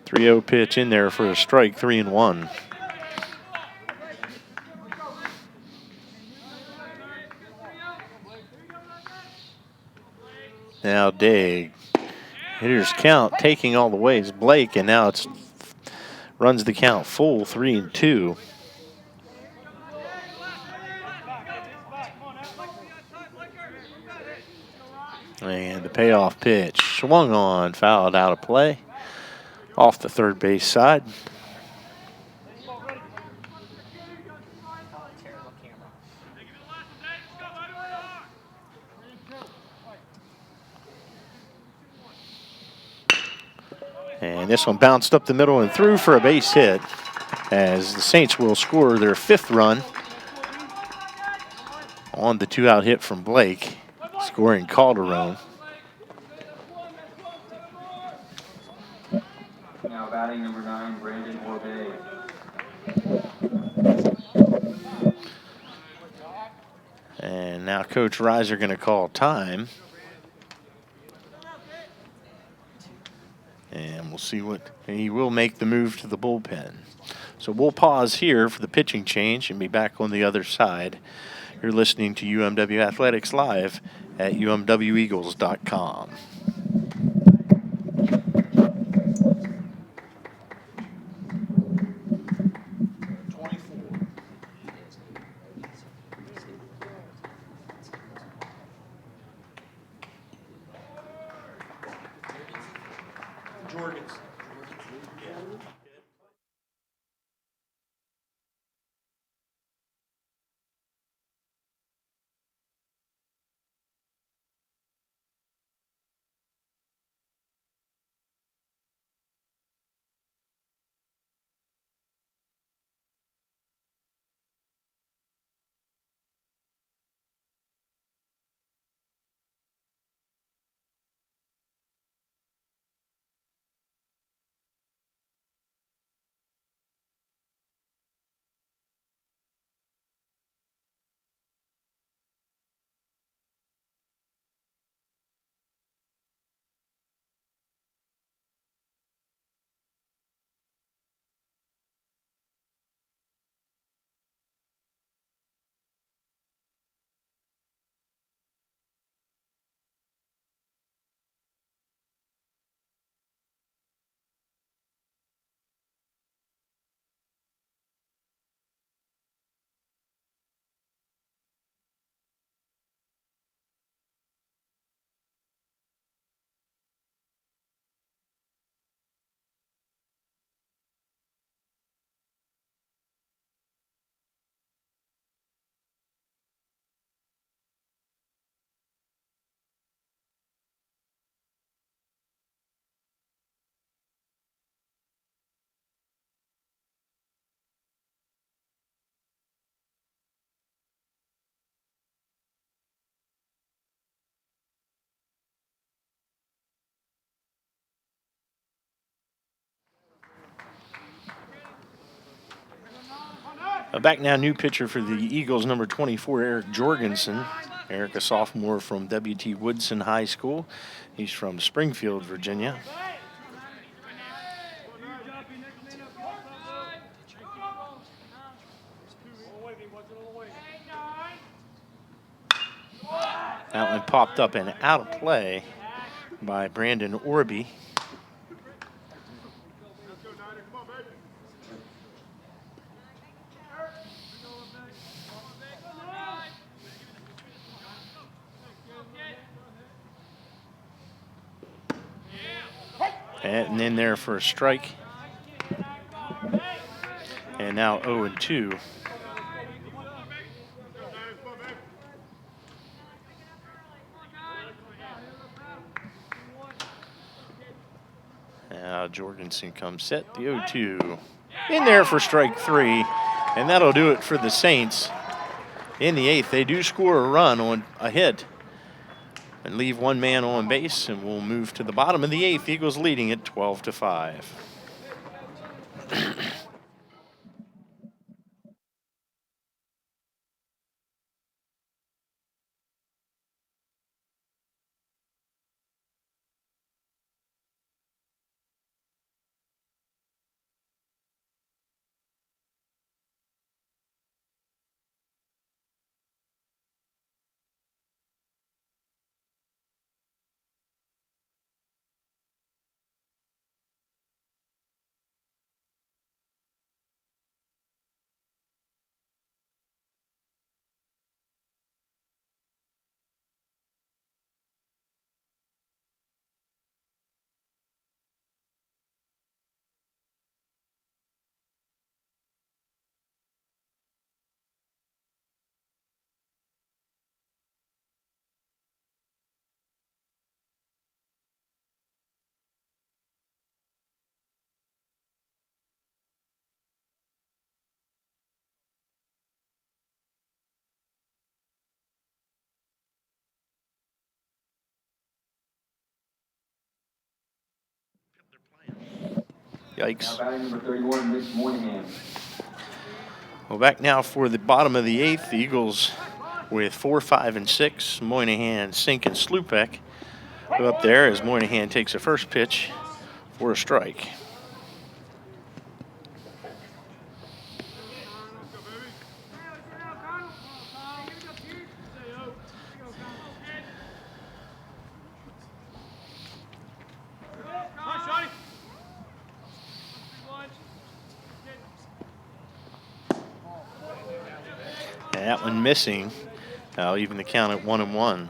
.30 pitch in there for a strike, 3-1. Now Degg. Hitter's count taking all the way is Blake, and now it's runs the count full, 3-2. And the payoff pitch swung on, fouled out of play off the third base side. And this one bounced up the middle and through for a base hit, as the Saints will score their 5th run on the 2-out hit from Blake, scoring Calderon. Now batting number 9, Brandon Orbay. And now Coach Reiser going to call time. And we'll see what, he will make the move to the bullpen. So we'll pause here for the pitching change and be back on the other side. You're listening to UMW Athletics Live at UMWEagles.com. Jorgens. Back now, new pitcher for the Eagles, number 24, Eric Jorgensen. Eric, a sophomore from W.T. Woodson High School. He's from Springfield, Virginia. That one popped up and out of play by Brandon Orby. And in there for a strike. And now 0-2. Now Jorgensen comes set, the 0-2. In there for strike 3. And that'll do it for the Saints. In the 8th, they do score a run on a hit and leave one man on base, and we'll move to the bottom of the 8th. Eagles leading it 12-5. Yikes. Now batting number 31, Mitch Moynihan. Well, back now for the bottom of the 8th. The Eagles with 4, 5, and 6. Moynihan, Sink, and Slupek up there as Moynihan takes a first pitch for a strike. And that one missing. Now even the count at 1-1.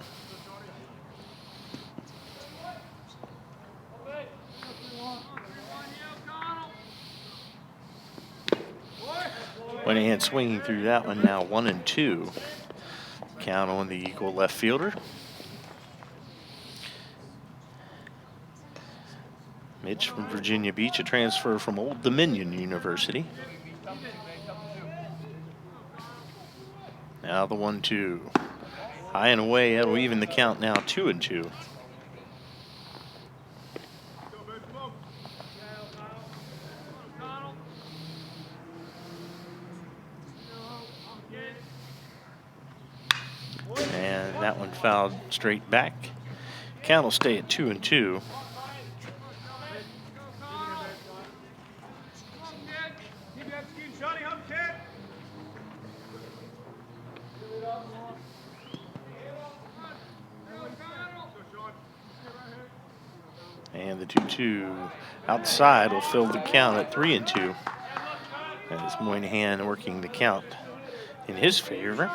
Moynihan swinging through that one now 1-2. Count on the Eagle left fielder. Mitch from Virginia Beach, a transfer from Old Dominion University. Now the 1-2. High and away, that'll even the count now 2-2. And that one fouled straight back. Count will stay at 2-2. And the 2-2 outside will fill the count at 3-2. As Moynihan working the count in his favor.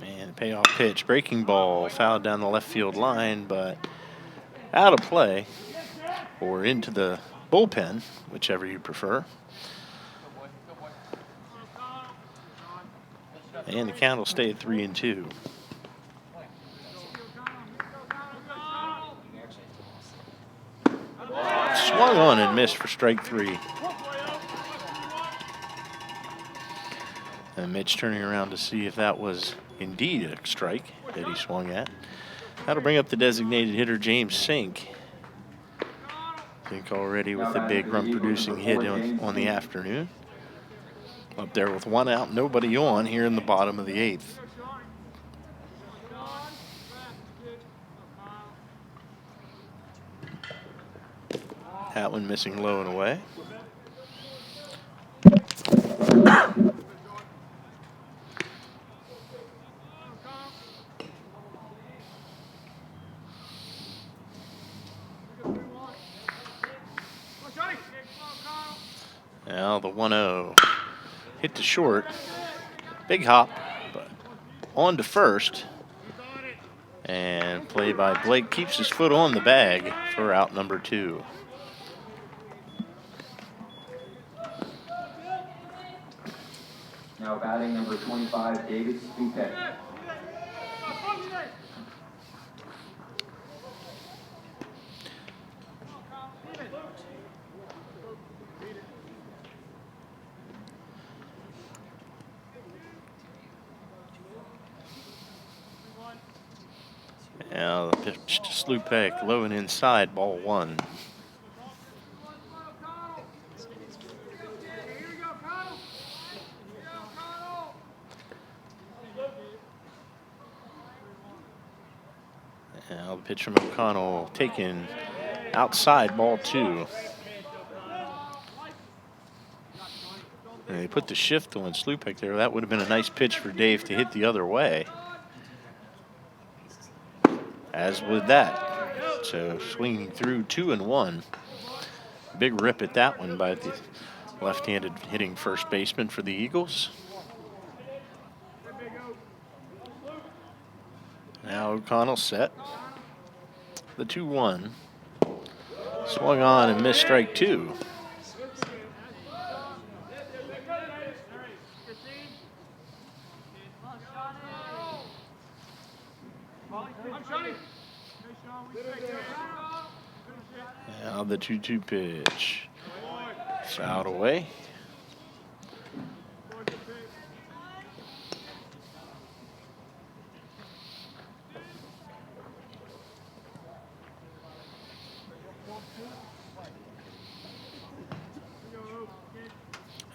And payoff pitch, breaking ball, fouled down the left field line, but out of play or into the bullpen, whichever you prefer. And the count will stay at 3-2. Swung on and missed for strike 3. And Mitch turning around to see if that was indeed a strike that he swung at. That'll bring up the designated hitter, James Sink. Sink already with a big run-producing hit on the afternoon. Up there with one out, nobody on here in the bottom of the 8th. That one missing low and away. Now the 1-0. Hit to short. Big hop, but on to first. And play by Blake keeps his foot on the bag for out number 2. Now batting number 25, David Stupek. Now the pitch to Slupek, low and inside, ball 1. Now the pitch from O'Connell taken outside, ball 2. And they put the shift on Slupek there. That would have been a nice pitch for Dave to hit the other way. As with that. So swinging through 2-1. Big rip at that one by the left-handed hitting first baseman for the Eagles. Now O'Connell set. The 2-1. Swung on and missed strike 2. Now the 2-2 pitch. Fouled away.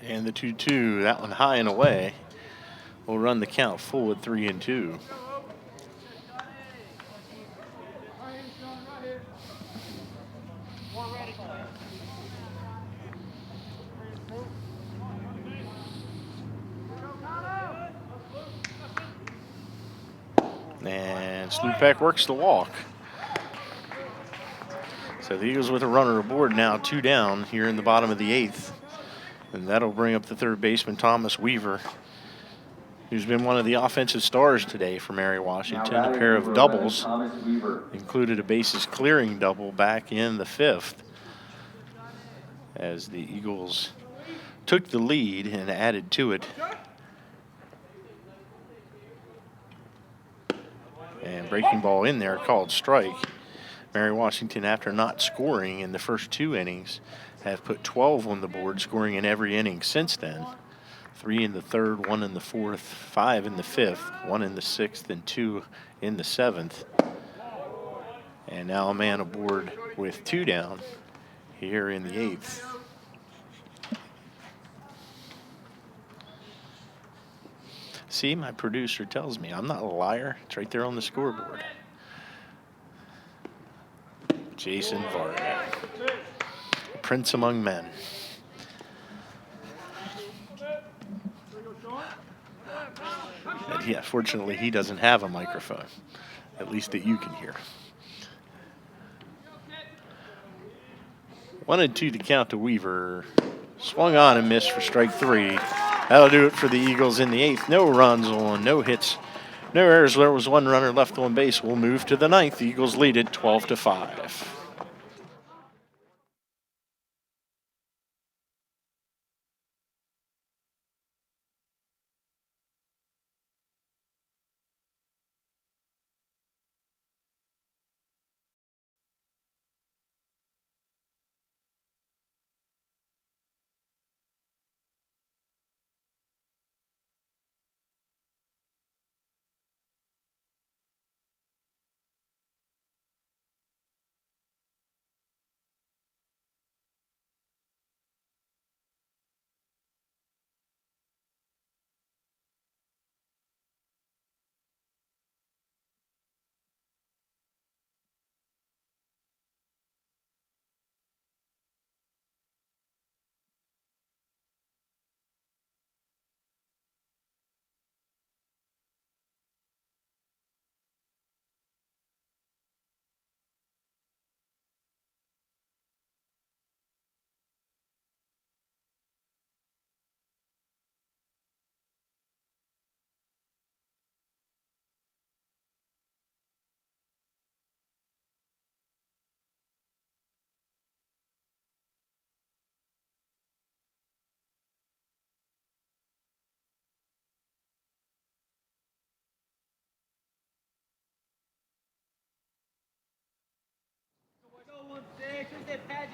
And the 2-2, that one high and away. Will run the count full at 3-2. And Slupek works the walk. So the Eagles with a runner aboard now, 2 down here in the bottom of the 8th. And that'll bring up the third baseman, Thomas Weaver, who's been one of the offensive stars today for Mary Washington. A pair of doubles, included a bases clearing double back in the 5th, as the Eagles took the lead and added to it. And breaking ball in there, called strike. Mary Washington, after not scoring in the first 2 innings, have put 12 on the board, scoring in every inning since then. 3 in the 3rd, 1 in the 4th, 5 in the 5th, 1 in the 6th, and 2 in the 7th. And now a man aboard with 2 down here in the 8th. See, my producer tells me I'm not a liar. It's right there on the scoreboard. Jason Varga, prince among men. And yeah, fortunately, he doesn't have a microphone, at least that you can hear. 1-2 to count to Weaver. Swung on and missed for strike 3. That'll do it for the Eagles in the 8th. No runs on, no hits, no errors. There was 1 runner left on base. We'll move to the 9th. The Eagles lead it 12-5.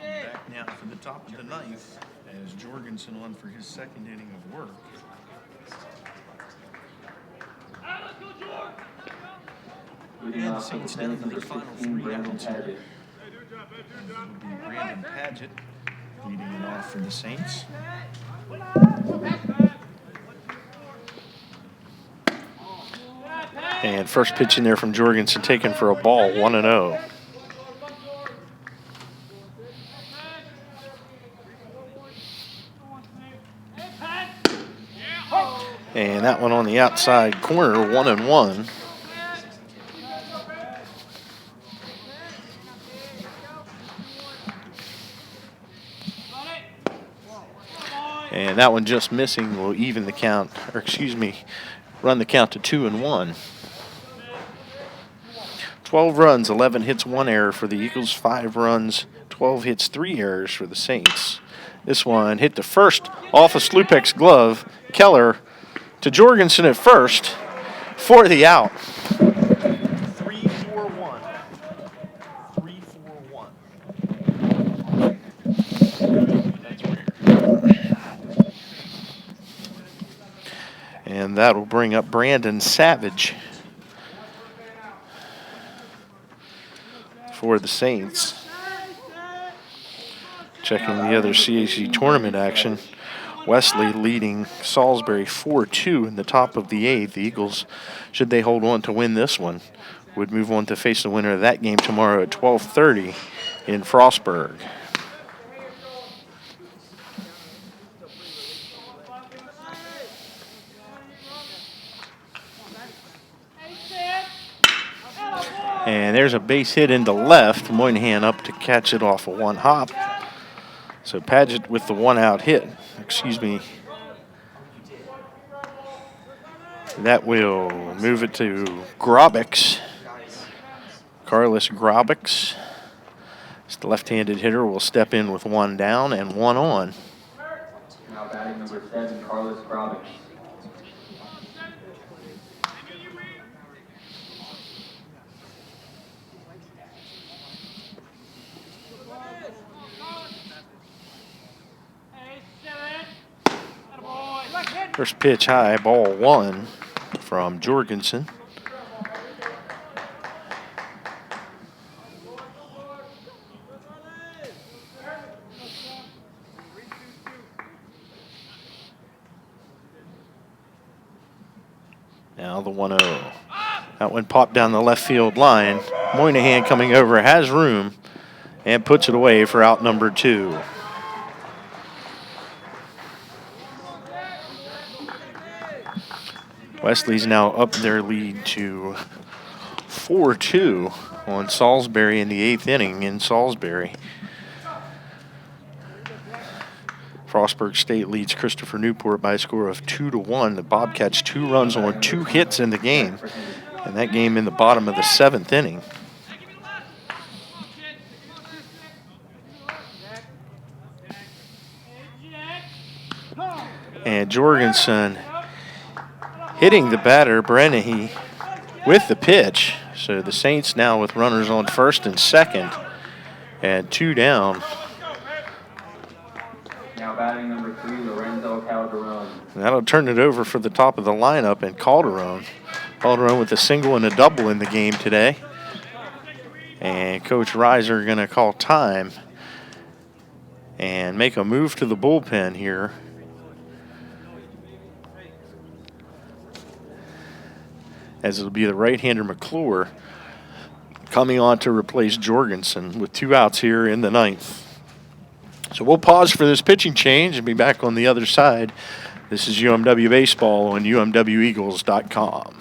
Back now for the top of the ninth as Jorgensen on for his second inning of work. Leading And the off for the Saints down Saints, to their number final 16, three Brandon outs here. Paget. It'll be Brandon Paget leading it off for the Saints. And first pitch in there from Jorgensen taken for a ball, 1-0. And that one on the outside corner, 1-1. And that one just missing will even the count, or excuse me, run the count to 2-1. 12 runs, 11 hits, 1 error for the Eagles, 5 runs, 12 hits, 3 errors for the Saints. This one hit to first off a Slupek's glove. Keller to Jorgensen at first for the out. 3-4-1. 3-4-1. That's weird. And that'll bring up Brandon Savage for the Saints. Checking the other CAC tournament action. Wesley leading Salisbury 4-2 in the top of the 8th. The Eagles, should they hold on to win this one, would move on to face the winner of that game tomorrow at 12:30 in Frostburg. And there's a base hit into left. Moynihan up to catch it off of one hop. So Paget with the 1-out hit. Excuse me. That will move it to Grobix. Carlos Grobix. The left-handed hitter will step in with 1 down and 1 on. Now batting number 7, Carlos Grobix. First pitch high, ball 1 from Jorgensen. Now the 1-0. That one popped down the left field line. Moynihan coming over, has room, and puts it away for out number 2. Wesley's now up their lead to 4-2 on Salisbury in the 8th inning in Salisbury. Frostburg State leads Christopher Newport by a score of 2-1. The Bobcats 2 runs on 2 hits in the game, and that game in the bottom of the 7th inning. And Jorgensen hitting the batter, Brennahy, with the pitch. So the Saints now with runners on first and second and 2 down. Now batting number 3, Lorenzo Calderon. That'll turn it over for the top of the lineup and Calderon. Calderon with a single and a double in the game today. And Coach Reiser going to call time and make a move to the bullpen here. As it'll be the right-hander McClure coming on to replace Jorgensen with 2 outs here in the 9th. So we'll pause for this pitching change and be back on the other side. This is UMW Baseball on UMWEagles.com.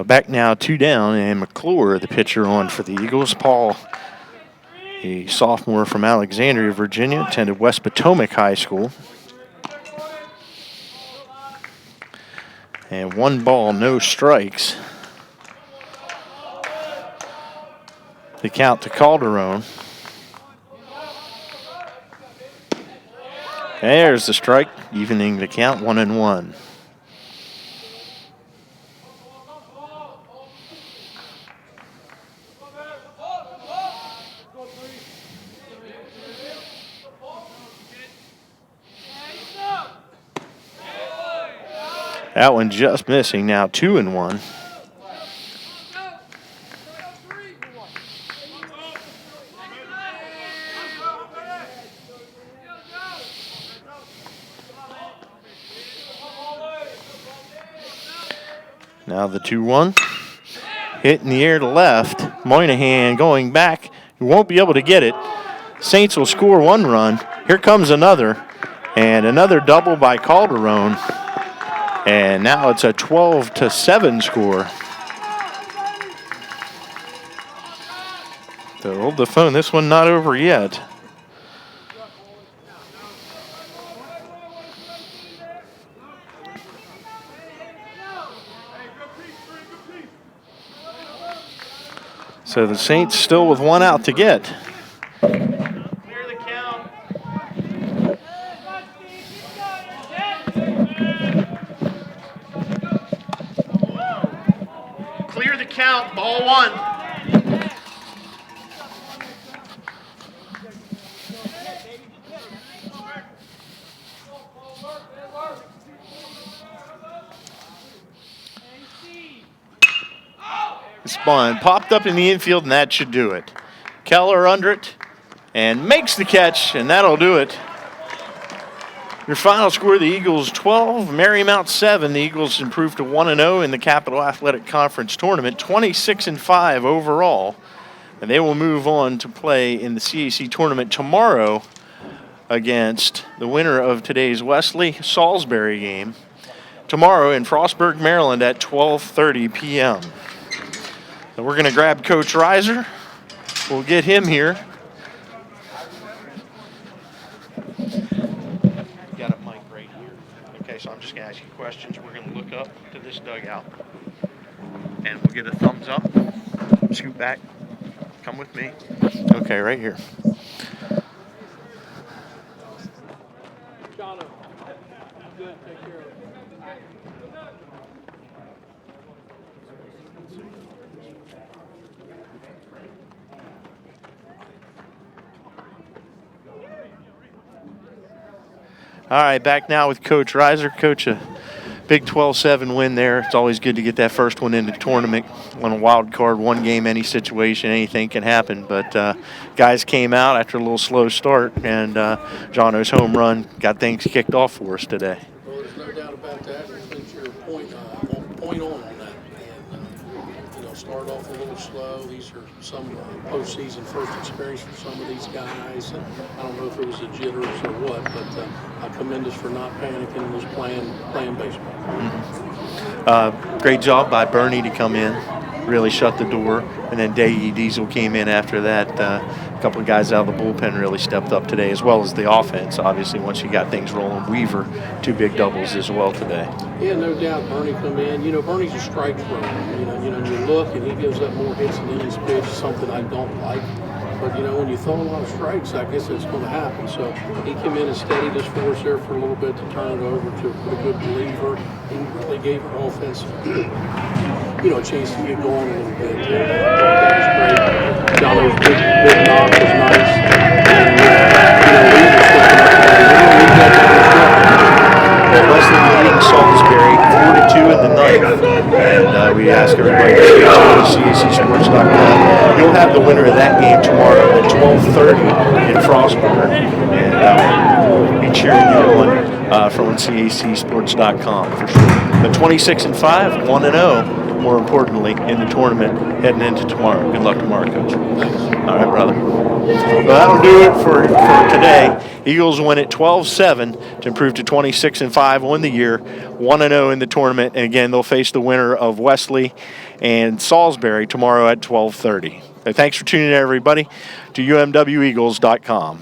So back now 2 down, and McClure, the pitcher on for the Eagles. Paul, a sophomore from Alexandria, Virginia, attended West Potomac High School. And 1 ball, no strikes. The count to Calderon. There's the strike, evening the count, 1-1. That one just missing, now 2-1. Now the 2-1. Hit in the air to left. Moynihan going back. He won't be able to get it. Saints will score 1 run. Here comes another. And another double by Calderon. And now it's a 12-7 score. So hold the phone. This one not over yet. So the Saints still with 1 out to get. Clear the count. Clear the count, ball 1. This ball popped up in the infield, and that should do it. Keller under it and makes the catch, and that'll do it. Your final score, the Eagles 12, Marymount 7. The Eagles improved to 1-0 in the Capital Athletic Conference Tournament, 26-5 overall. And they will move on to play in the CAC tournament tomorrow against the winner of today's Wesley-Salisbury game. Tomorrow in Frostburg, Maryland at 12:30 p.m. So we're going to grab Coach Reiser. We'll get him here. Got a mic right here. Okay, so I'm just going to ask you questions. We're going to look up to this dugout. And we'll get a thumbs up. Scoot back. Come with me. Okay, right here. All right, back now with Coach Reiser. Coach, a big 12-7 win there. It's always good to get that first one in the tournament on a wild card, 1 game, any situation, anything can happen. But guys came out after a little slow start, and Jono's home run got things kicked off for us today. Well, there's no doubt about that. I think you're point on that. And, start off a little slow. These are some postseason first experience for some of these guys. And I don't know if it was the jitters or what, but I commend us for not panicking and just playing baseball. Mm-hmm. Great job by Bernie to come in, really shut the door. And then Day Diesel came in after that. A couple of guys out of the bullpen really stepped up today, as well as the offense. Obviously, once you got things rolling, Weaver, 2 big doubles as well today. Yeah, no doubt. Bernie come in. Bernie's a strike thrower. You look and he gives up more hits than innings pitched, something I don't like. But, when you throw a lot of strikes, I guess it's going to happen. So he came in and steadied us for us there for a little bit to turn it over to a good reliever. He really gave our offense, a chance to get going a little bit. That was great. Jono's big knock was nice. And, Wesley leading Salisbury 4-2 in the ninth. And we ask everybody to stay tuned to CACsports.com. You'll have the winner of that game tomorrow at 12:30 in Frostburg. And we'll be cheering you on from CACsports.com for sure. But 26-5, 1-0. more importantly, in the tournament heading into tomorrow. Good luck tomorrow, Coach. All right, brother. Well, that'll do it for today. Eagles win at 12-7 to improve to 26-5 on the year, 1-0 in the tournament. And again, they'll face the winner of Wesley and Salisbury tomorrow at 12:30. So thanks for tuning in, everybody, to UMWEagles.com.